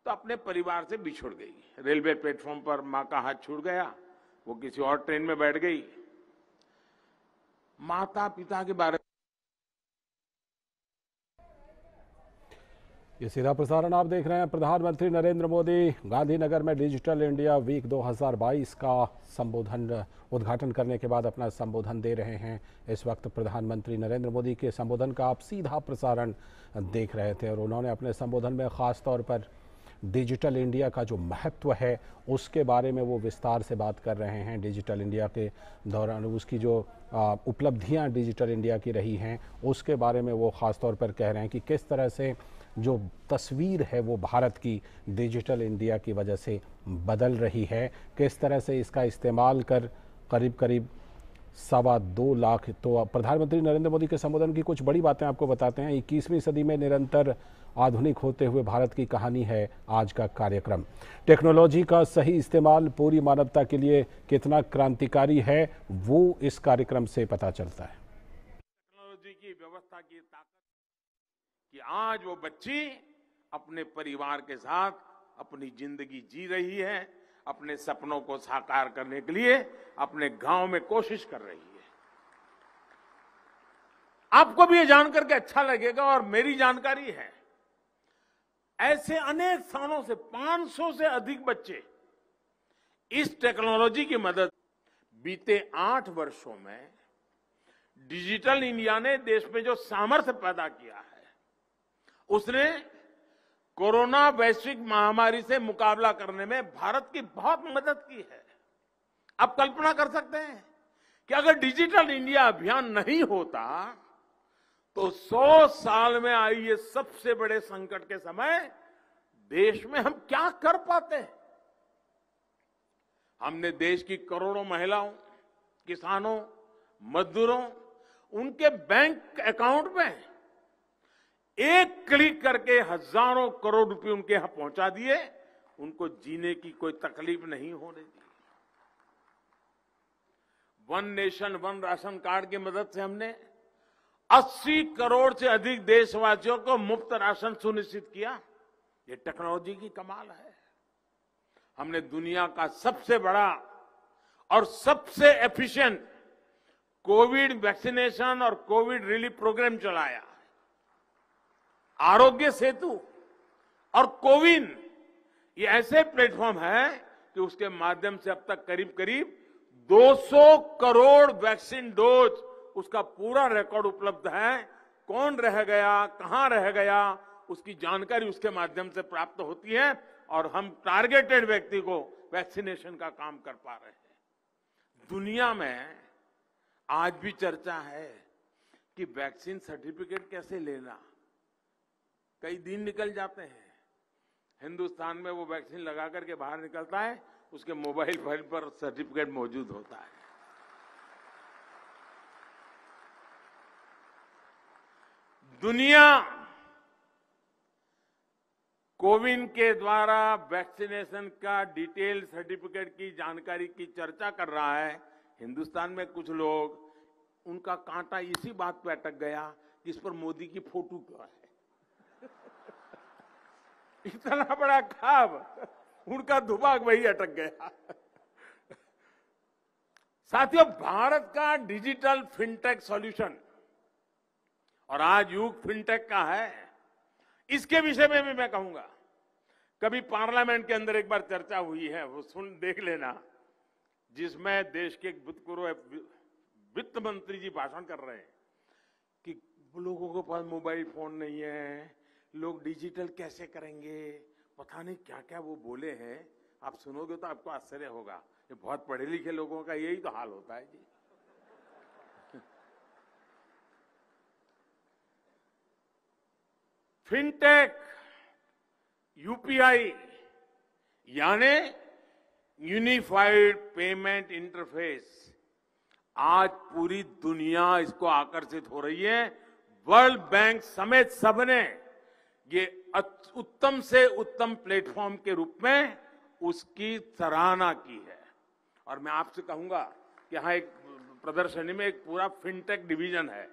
तो अपने परिवार से बिछुड़ गई. रेलवे प्लेटफॉर्म पर मां का हाथ छूट गया, वो किसी और ट्रेन में बैठ गई. माता पिता के बारे में ये सीधा प्रसारण आप देख रहे हैं. प्रधानमंत्री नरेंद्र मोदी गांधीनगर में डिजिटल इंडिया वीक 2022 का उद्घाटन करने के बाद अपना संबोधन दे रहे हैं. इस वक्त प्रधानमंत्री नरेंद्र मोदी के संबोधन का आप सीधा प्रसारण देख रहे थे और उन्होंने अपने संबोधन में ख़ास तौर पर डिजिटल इंडिया का जो महत्व है उसके बारे में वो विस्तार से बात कर रहे हैं. डिजिटल इंडिया के दौरान उसकी जो उपलब्धियां डिजिटल इंडिया की रही हैं उसके बारे में वो ख़ास तौर पर कह रहे हैं कि किस तरह से जो तस्वीर है वो भारत की डिजिटल इंडिया की वजह से बदल रही है, किस तरह से इसका इस्तेमाल कर करीब 2.25 लाख. तो प्रधानमंत्री नरेंद्र मोदी के संबोधन की कुछ बड़ी बातें आपको बताते हैं. 21वीं सदी में निरंतर आधुनिक होते हुए भारत की कहानी है आज का कार्यक्रम. टेक्नोलॉजी का सही इस्तेमाल पूरी मानवता के लिए कितना क्रांतिकारी है वो इस कार्यक्रम से पता चलता है. व्यवस्था की ताकत कि आज वो बच्ची अपने परिवार के साथ अपनी जिंदगी जी रही है, अपने सपनों को साकार करने के लिए अपने गांव में कोशिश कर रही है। आपको भी ये जानकर के अच्छा लगेगा और मेरी जानकारी है ऐसे अनेक स्थानों से 500 से अधिक बच्चे इस टेक्नोलॉजी की मदद बीते 8 वर्षों में डिजिटल इंडिया ने देश में जो सामर्थ्य पैदा किया है उसने कोरोना वैश्विक महामारी से मुकाबला करने में भारत की बहुत मदद की है। आप कल्पना कर सकते हैं कि अगर डिजिटल इंडिया अभियान नहीं होता तो 100 साल में आई ये सबसे बड़े संकट के समय देश में हम क्या कर पाते। हमने देश की करोड़ों महिलाओं, किसानों, मजदूरों, उनके बैंक अकाउंट में एक क्लिक करके हजारों करोड़ रुपए उनके यहां पहुंचा दिए, उनको जीने की कोई तकलीफ नहीं होने दी। One nation one ration card की मदद से हमने 80 करोड़ से अधिक देशवासियों को मुफ्त राशन सुनिश्चित किया। ये टेक्नोलॉजी की कमाल है। हमने दुनिया का सबसे बड़ा और सबसे एफिशिएंट कोविड वैक्सीनेशन और कोविड रिलीफ प्रोग्राम चलाया। आरोग्य सेतु और कोविन ये ऐसे प्लेटफॉर्म है कि उसके माध्यम से अब तक करीब करीब 200 करोड़ वैक्सीन डोज उसका पूरा रिकॉर्ड उपलब्ध है। कौन रह गया, कहां रह गया, उसकी जानकारी उसके माध्यम से प्राप्त होती है और हम टारगेटेड व्यक्ति को वैक्सीनेशन का काम कर पा रहे हैं। दुनिया में आज भी चर्चा है कि वैक्सीन सर्टिफिकेट कैसे लेना। कई दिन निकल जाते हैं, हिंदुस्तान में वो वैक्सीन लगा करके बाहर निकलता है, उसके मोबाइल फोन पर सर्टिफिकेट मौजूद होता है। दुनिया कोविन के द्वारा वैक्सीनेशन का डिटेल सर्टिफिकेट की जानकारी की चर्चा कर रहा है। हिंदुस्तान में कुछ लोग उनका कांटा इसी बात पे अटक गया कि इस पर मोदी की फोटो क्यों है। इतना बड़ा ख्वाब, उनका दुबाग वही अटक गया। साथियों, भारत का डिजिटल फिनटेक सॉल्यूशन और आज युग फिनटेक का है, इसके विषय में भी मैं कहूंगा। कभी पार्लियामेंट के अंदर एक बार चर्चा हुई है, वो देख लेना, जिसमें देश के भूतपूर्व वित्त मंत्री जी भाषण कर रहे हैं कि लोगों के पास मोबाइल फोन नहीं है, लोग डिजिटल कैसे करेंगे, पता नहीं क्या क्या वो बोले हैं। आप सुनोगे तो आपको आश्चर्य होगा। ये बहुत पढ़े लिखे लोगों का यही तो हाल होता है जी। फिनटेक, यूपीआई यानी यूनिफाइड पेमेंट इंटरफेस, आज पूरी दुनिया इसको आकर्षित हो रही है। वर्ल्ड बैंक समेत सबने ये उत्तम से उत्तम प्लेटफॉर्म के रूप में उसकी सराहना की है। और मैं आपसे कहूंगा कि यहाँ एक प्रदर्शनी में एक पूरा फिनटेक डिवीजन है।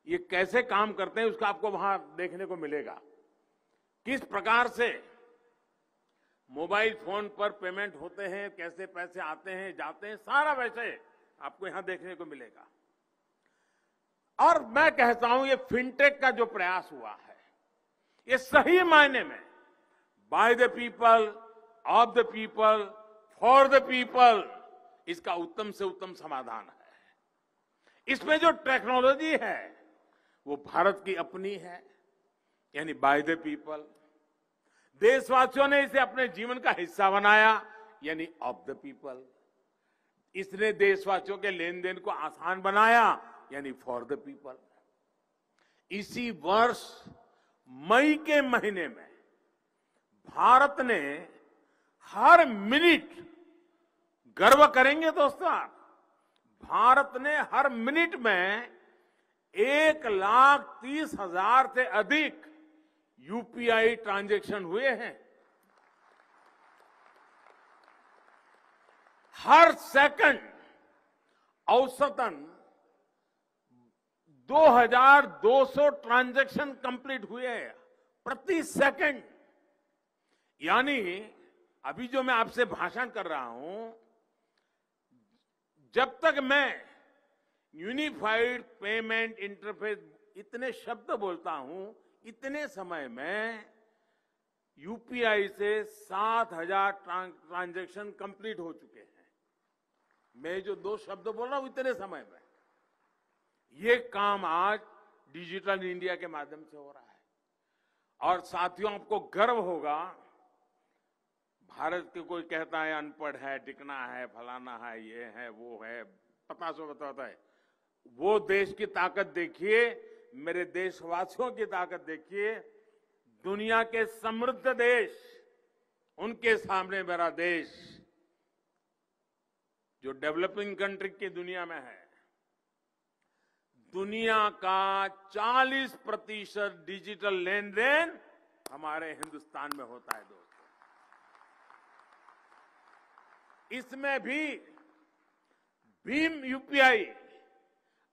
ये कैसे काम करते हैं उसका आपको वहां देखने को मिलेगा। किस प्रकार से मोबाइल फोन पर पेमेंट होते हैं, कैसे पैसे आते हैं जाते हैं, सारा वैसे आपको यहां देखने को मिलेगा। और मैं कहता हूं ये फिनटेक का जो प्रयास हुआ है, ये सही मायने में by the people, of the people, for the people, इसका उत्तम से उत्तम समाधान है। इसमें जो टेक्नोलॉजी है वो भारत की अपनी है, यानी बाय द पीपल। देशवासियों ने इसे अपने जीवन का हिस्सा बनाया, यानी ऑफ द पीपल। इसने देशवासियों के लेन देन को आसान बनाया, यानी फॉर द पीपल। इसी वर्ष मई के महीने में भारत ने हर मिनट, गर्व करेंगे दोस्तों आप, भारत ने हर मिनट में 1,30,000 से अधिक यूपीआई ट्रांजैक्शन हुए हैं। हर सेकंड औसतन 2200 ट्रांजैक्शन कंप्लीट हुए हैं प्रति सेकंड। यानी अभी जो मैं आपसे भाषण कर रहा हूं, जब तक मैं यूनिफाइड पेमेंट इंटरफेस इतने शब्द बोलता हूं, इतने समय में यूपीआई से 7000 ट्रांजैक्शन कंप्लीट हो चुके हैं। मैं जो 2 शब्द बोल रहा हूं इतने समय में, ये काम आज डिजिटल इंडिया के माध्यम से हो रहा है। और साथियों, आपको गर्व होगा, भारत के कोई कहता है अनपढ़ है, टिकना है, फलाना है, ये है, वो है, पता सो बताता है। वो देश की ताकत देखिए, मेरे देशवासियों की ताकत देखिए। दुनिया के समृद्ध देश, उनके सामने मेरा देश जो डेवलपिंग कंट्री की दुनिया में है, दुनिया का 40% डिजिटल लेन देन हमारे हिंदुस्तान में होता है दोस्तों। इसमें भी भीम यूपीआई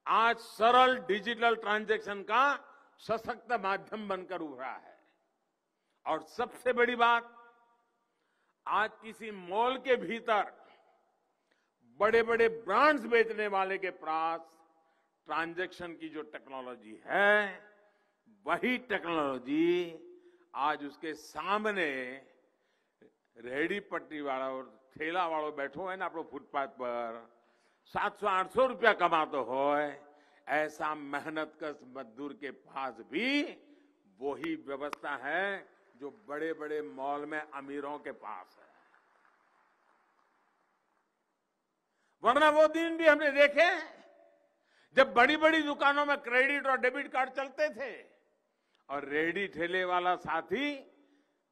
आज सरल डिजिटल ट्रांजैक्शन का सशक्त माध्यम बनकर उभरा है। और सबसे बड़ी बात, आज किसी मॉल के भीतर बड़े बड़े ब्रांड्स बेचने वाले के पास ट्रांजैक्शन की जो टेक्नोलॉजी है, वही टेक्नोलॉजी आज उसके सामने रेहड़ी पट्टी वाला और ठेला वालों बैठो है ना अपने फुटपाथ पर, 700-800 रुपया कमाते हो, ऐसा मेहनतकश मजदूर के पास भी वही व्यवस्था है जो बड़े बड़े मॉल में अमीरों के पास है। वरना वो दिन भी हमने देखे जब बड़ी बड़ी दुकानों में क्रेडिट और डेबिट कार्ड चलते थे और रेहड़ी ठेले वाला साथी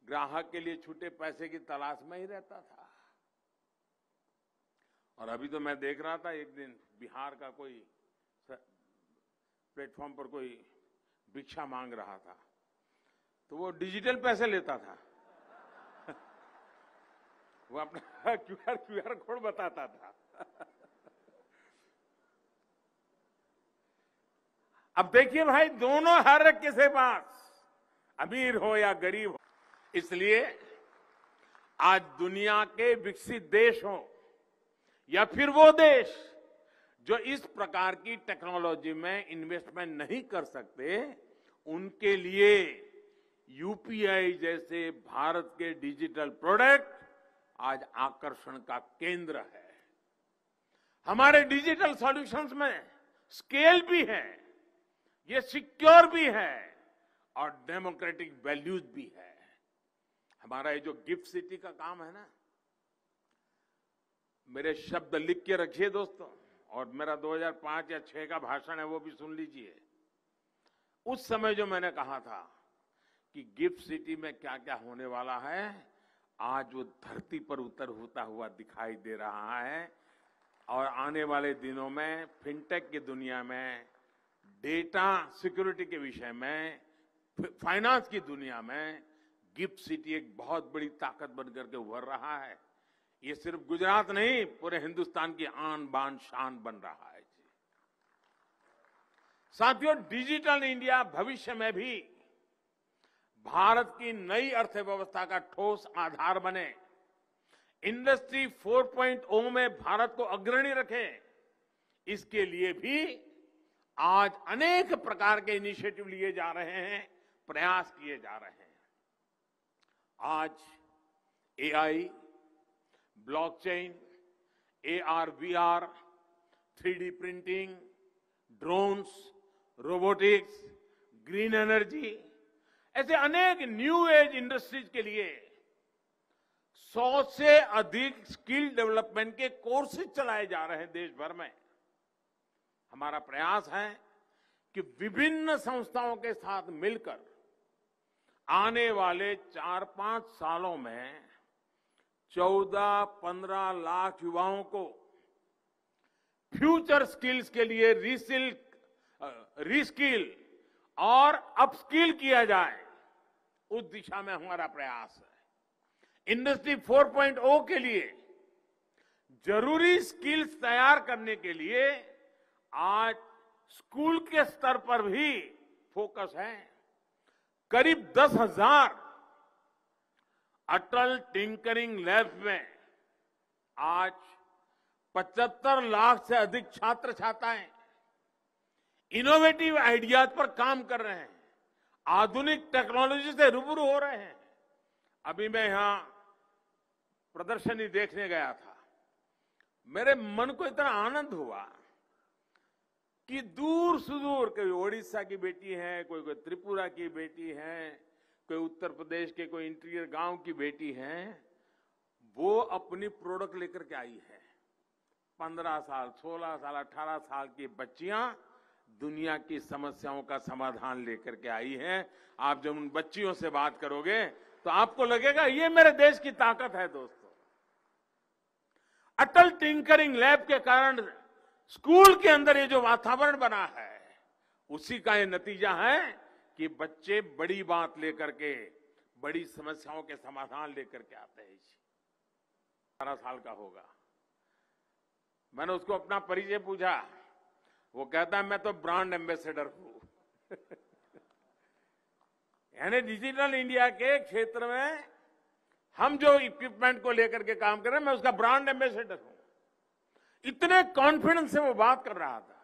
ग्राहक के लिए छूटे पैसे की तलाश में ही रहता था। और अभी तो मैं देख रहा था, एक दिन बिहार का कोई प्लेटफॉर्म पर कोई भिक्षा मांग रहा था, तो वो डिजिटल पैसे लेता था। वो अपना क्यूआर कोड बताता था। अब देखिए भाई, दोनों हर किसी पास, अमीर हो या गरीब हो। इसलिए आज दुनिया के विकसित देश हो या फिर वो देश जो इस प्रकार की टेक्नोलॉजी में इन्वेस्टमेंट नहीं कर सकते, उनके लिए यूपीआई जैसे भारत के डिजिटल प्रोडक्ट आज आकर्षण का केंद्र है। हमारे डिजिटल सॉल्यूशंस में स्केल भी है, ये सिक्योर भी है और डेमोक्रेटिक वैल्यूज भी है। हमारा ये जो गिफ्ट सिटी का काम है ना, मेरे शब्द लिख के रखिए दोस्तों, और मेरा 2005 या 6 का भाषण है वो भी सुन लीजिए। उस समय जो मैंने कहा था कि गिफ्ट सिटी में क्या क्या होने वाला है, आज वो धरती पर उतर होता हुआ दिखाई दे रहा है। और आने वाले दिनों में फिनटेक की दुनिया में, डेटा सिक्योरिटी के विषय में, फाइनेंस की दुनिया में गिफ्ट सिटी एक बहुत बड़ी ताकत बनकर के उभर रहा है। ये सिर्फ गुजरात नहीं, पूरे हिंदुस्तान की आन बान शान बन रहा है। साथियों, डिजिटल इंडिया भविष्य में भी भारत की नई अर्थव्यवस्था का ठोस आधार बने, इंडस्ट्री 4.0 में भारत को अग्रणी रखे। इसके लिए भी आज अनेक प्रकार के इनिशिएटिव लिए जा रहे हैं, प्रयास किए जा रहे हैं। आज AI, blockchain, AR, VR, 3D printing, drones, robotics, green energy, ऐसे अनेक न्यू एज इंडस्ट्रीज के लिए 100 से अधिक स्किल डेवलपमेंट के कोर्सेज चलाए जा रहे हैं देश भर में। हमारा प्रयास है कि विभिन्न संस्थाओं के साथ मिलकर आने वाले 4-5 सालों में 14-15 लाख युवाओं को फ्यूचर स्किल्स के लिए रीस्किल और अपस्किल किया जाए, उस दिशा में हमारा प्रयास है। इंडस्ट्री 4.0 के लिए जरूरी स्किल्स तैयार करने के लिए आज स्कूल के स्तर पर भी फोकस है। करीब 10,000 अटल टिंकरिंग लैब्स में आज 75 लाख से अधिक छात्र छात्राएं इनोवेटिव आइडियाज पर काम कर रहे हैं, आधुनिक टेक्नोलॉजी से रूबरू हो रहे हैं। अभी मैं यहां प्रदर्शनी देखने गया था, मेरे मन को इतना आनंद हुआ कि दूर सुदूर कोई ओडिशा की बेटी है, कोई त्रिपुरा की बेटी है, कोई उत्तर प्रदेश के कोई इंटीरियर गांव की बेटी है, वो अपनी प्रोडक्ट लेकर के आई है। 15 साल, 16 साल, 18 साल की बच्चियां दुनिया की समस्याओं का समाधान लेकर के आई हैं। आप जब उन बच्चियों से बात करोगे तो आपको लगेगा ये मेरे देश की ताकत है। दोस्तों, अटल टिंकरिंग लैब के कारण स्कूल के अंदर ये जो वातावरण बना है, उसी का ये नतीजा है कि बच्चे बड़ी बात लेकर के, बड़ी समस्याओं के समाधान लेकर के आते हैं। 18 साल का होगा। मैंने उसको अपना परिचय पूछा, वो कहता है मैं तो ब्रांड एम्बेसडर हूं। यानी डिजिटल इंडिया के क्षेत्र में हम जो इक्विपमेंट को लेकर के काम कर रहे हैं, मैं उसका ब्रांड एम्बेसडर हूं। इतने कॉन्फिडेंस से वो बात कर रहा था।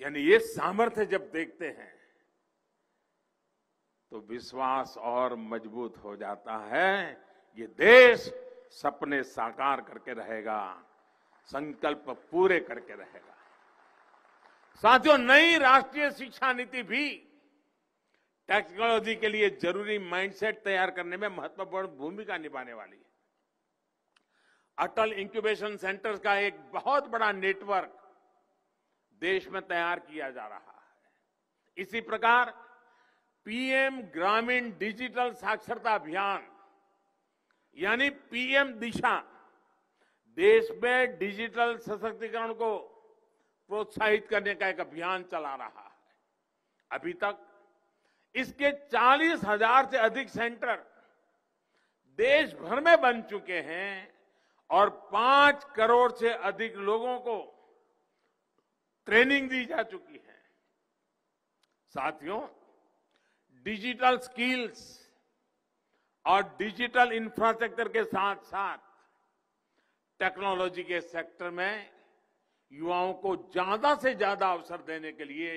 यानी ये सामर्थ्य जब देखते हैं तो विश्वास और मजबूत हो जाता है। ये देश सपने साकार करके रहेगा, संकल्प पूरे करके रहेगा। साथियों, नई राष्ट्रीय शिक्षा नीति भी टेक्नोलॉजी के लिए जरूरी माइंडसेट तैयार करने में महत्वपूर्ण भूमिका निभाने वाली है। अटल इंक्यूबेशन सेंटर्स का एक बहुत बड़ा नेटवर्क देश में तैयार किया जा रहा है। इसी प्रकार पीएम ग्रामीण डिजिटल साक्षरता अभियान यानी पीएम दिशा देश में डिजिटल सशक्तिकरण को प्रोत्साहित करने का एक अभियान चला रहा है। अभी तक इसके 40,000 से अधिक सेंटर देश भर में बन चुके हैं और 5 करोड़ से अधिक लोगों को ट्रेनिंग दी जा चुकी है। साथियों, डिजिटल स्किल्स और डिजिटल इंफ्रास्ट्रक्चर के साथ साथ टेक्नोलॉजी के सेक्टर में युवाओं को ज्यादा से ज्यादा अवसर देने के लिए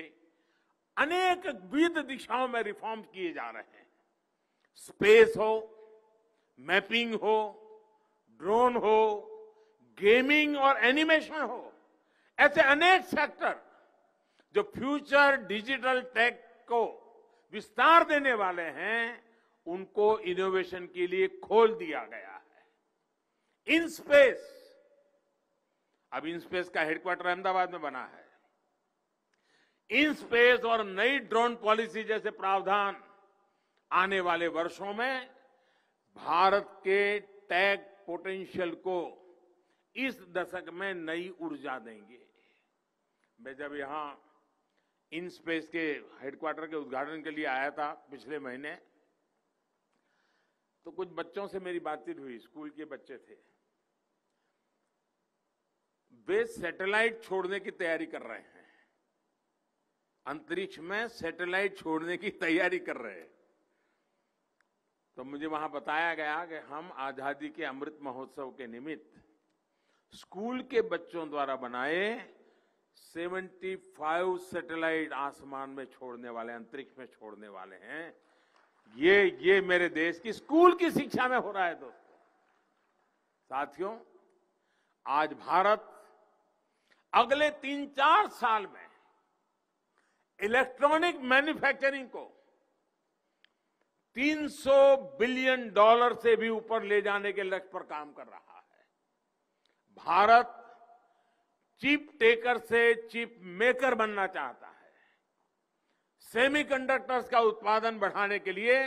अनेक विविध दिशाओं में रिफॉर्म्स किए जा रहे हैं। स्पेस हो, मैपिंग हो, ड्रोन हो, गेमिंग और एनिमेशन हो, ऐसे अनेक सेक्टर जो फ्यूचर डिजिटल टेक को विस्तार देने वाले हैं, उनको इनोवेशन के लिए खोल दिया गया है। इनस्पेस, अब इनस्पेस का हेडक्वार्टर अहमदाबाद में बना है। इनस्पेस और नई ड्रोन पॉलिसी जैसे प्रावधान आने वाले वर्षों में भारत के टेक पोटेंशियल को इस दशक में नई ऊर्जा देंगे। मैं जब यहां इनस्पेस के हेडक्वार्टर के उद्घाटन के लिए आया था पिछले महीने, तो कुछ बच्चों से मेरी बातचीत हुई, स्कूल के बच्चे थे। वे सैटेलाइट छोड़ने की तैयारी कर रहे हैं, अंतरिक्ष में सैटेलाइट छोड़ने की तैयारी कर रहे हैं। तो मुझे वहां बताया गया कि हम आजादी के अमृत महोत्सव के निमित्त स्कूल के बच्चों द्वारा बनाए 75 सैटेलाइट आसमान में छोड़ने वाले, अंतरिक्ष में छोड़ने वाले हैं। ये मेरे देश की स्कूल की शिक्षा में हो रहा है। दोस्तों, साथियों, आज भारत अगले 3-4 साल में इलेक्ट्रॉनिक मैन्युफैक्चरिंग को $300 बिलियन से भी ऊपर ले जाने के लक्ष्य पर काम कर रहा है। भारत चिप टेकर से चिप मेकर बनना चाहता है। सेमीकंडक्टर्स का उत्पादन बढ़ाने के लिए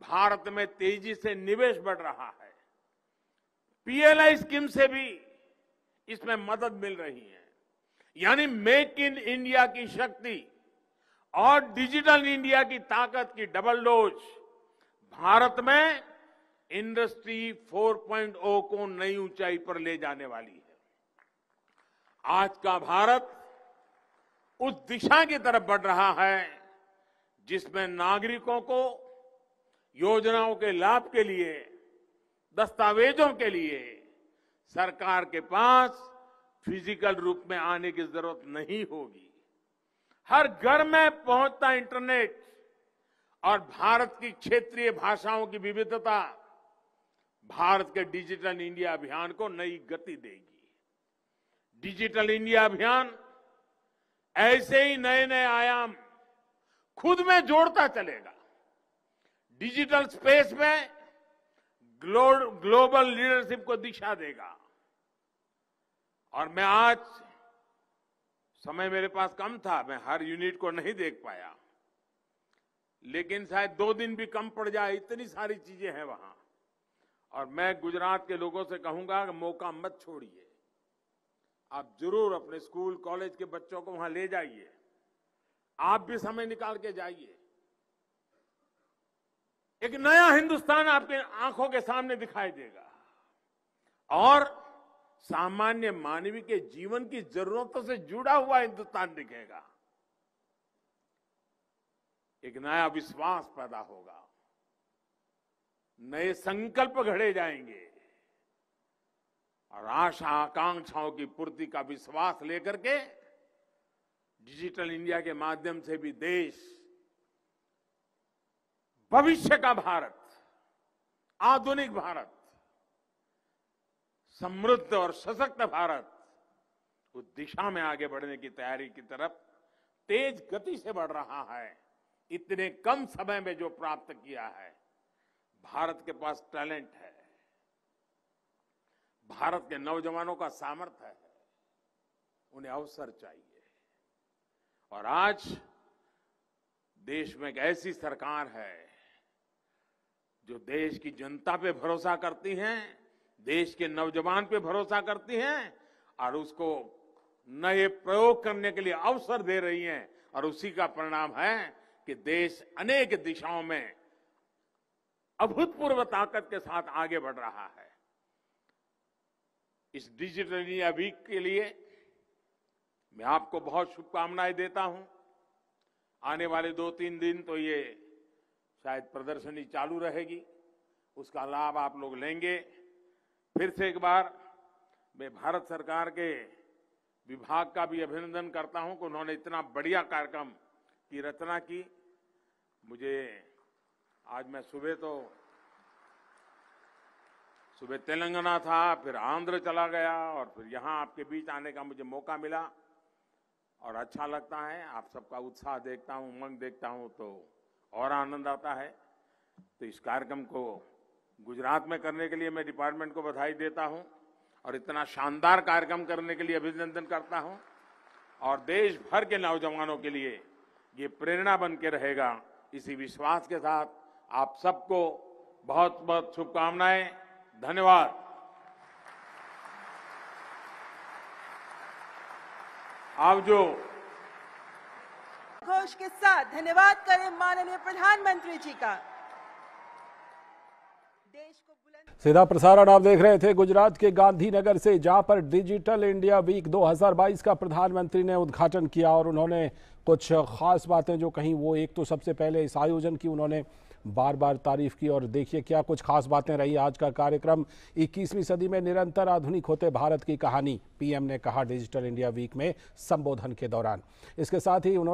भारत में तेजी से निवेश बढ़ रहा है। पीएलआई स्कीम से भी इसमें मदद मिल रही है। यानी मेक इन इंडिया की शक्ति और डिजिटल इंडिया की ताकत की डबल डोज भारत में इंडस्ट्री 4.0 को नई ऊंचाई पर ले जाने वाली है। आज का भारत उस दिशा की तरफ बढ़ रहा है जिसमें नागरिकों को योजनाओं के लाभ के लिए, दस्तावेजों के लिए सरकार के पास फिजिकल रूप में आने की जरूरत नहीं होगी। हर घर में पहुंचता इंटरनेट और भारत की क्षेत्रीय भाषाओं की विविधता भारत के डिजिटल इंडिया अभियान को नई गति देगी। डिजिटल इंडिया अभियान ऐसे ही नए नए आयाम खुद में जोड़ता चलेगा। डिजिटल स्पेस में ग्लोबल लीडरशिप को दिशा देगा। और मैं आज, समय मेरे पास कम था, मैं हर यूनिट को नहीं देख पाया, लेकिन शायद 2 दिन भी कम पड़ जाए, इतनी सारी चीजें हैं वहां। और मैं गुजरात के लोगों से कहूंगा कि मौका मत छोड़िए। आप जरूर अपने स्कूल कॉलेज के बच्चों को वहां ले जाइए। आप भी समय निकाल के जाइए। एक नया हिंदुस्तान आपके आंखों के सामने दिखाई देगा और सामान्य मानवीय के जीवन की जरूरतों से जुड़ा हुआ हिंदुस्तान दिखेगा। एक नया विश्वास पैदा होगा, नए संकल्प घड़े जाएंगे और आशा आकांक्षाओं की पूर्ति का विश्वास लेकर के डिजिटल इंडिया के माध्यम से भी देश भविष्य का भारत, आधुनिक भारत, समृद्ध और सशक्त भारत, उस दिशा में आगे बढ़ने की तैयारी की तरफ तेज गति से बढ़ रहा है। इतने कम समय में जो प्राप्त किया है, भारत के पास टैलेंट है, भारत के नौजवानों का सामर्थ्य है, उन्हें अवसर चाहिए। और आज देश में एक ऐसी सरकार है जो देश की जनता पे भरोसा करती है, देश के नौजवान पे भरोसा करती हैं और उसको नए प्रयोग करने के लिए अवसर दे रही हैं। और उसी का परिणाम है कि देश अनेक दिशाओं में अभूतपूर्व ताकत के साथ आगे बढ़ रहा है। इस डिजिटल इंडिया वीक के लिए मैं आपको बहुत शुभकामनाएं देता हूं। आने वाले 2-3 दिन तो ये शायद प्रदर्शनी चालू रहेगी, उसका लाभ आप लोग लेंगे। फिर से एक बार मैं भारत सरकार के विभाग का भी अभिनंदन करता हूं कि उन्होंने इतना बढ़िया कार्यक्रम की रचना की। मुझे आज मैं सुबह तेलंगाना था, फिर आंध्र चला गया और फिर यहाँ आपके बीच आने का मुझे मौका मिला और अच्छा लगता है। आप सबका उत्साह देखता हूँ, उमंग देखता हूँ तो और आनंद आता है। तो इस कार्यक्रम को गुजरात में करने के लिए मैं डिपार्टमेंट को बधाई देता हूँ और इतना शानदार कार्यक्रम करने के लिए अभिनंदन करता हूँ। और देश भर के नौजवानों के लिए ये प्रेरणा बन के रहेगा। इसी विश्वास के साथ आप सबको बहुत बहुत शुभकामनाएं। धन्यवाद। आप जो घोष के साथ धन्यवाद करें माननीय प्रधानमंत्री जी का। सीधा प्रसारण आप देख रहे थे गुजरात के गांधीनगर से, जहां पर डिजिटल इंडिया वीक 2022 का प्रधानमंत्री ने उद्घाटन किया और उन्होंने कुछ खास बातें जो कहीं, वो एक तो सबसे पहले इस आयोजन की उन्होंने बार बार तारीफ की। और देखिए क्या कुछ खास बातें रही आज का कार्यक्रम। 21वीं सदी में निरंतर आधुनिक होते भारत की कहानी, पीएम ने कहा डिजिटल इंडिया वीक में संबोधन के दौरान। इसके साथ ही उन्होंने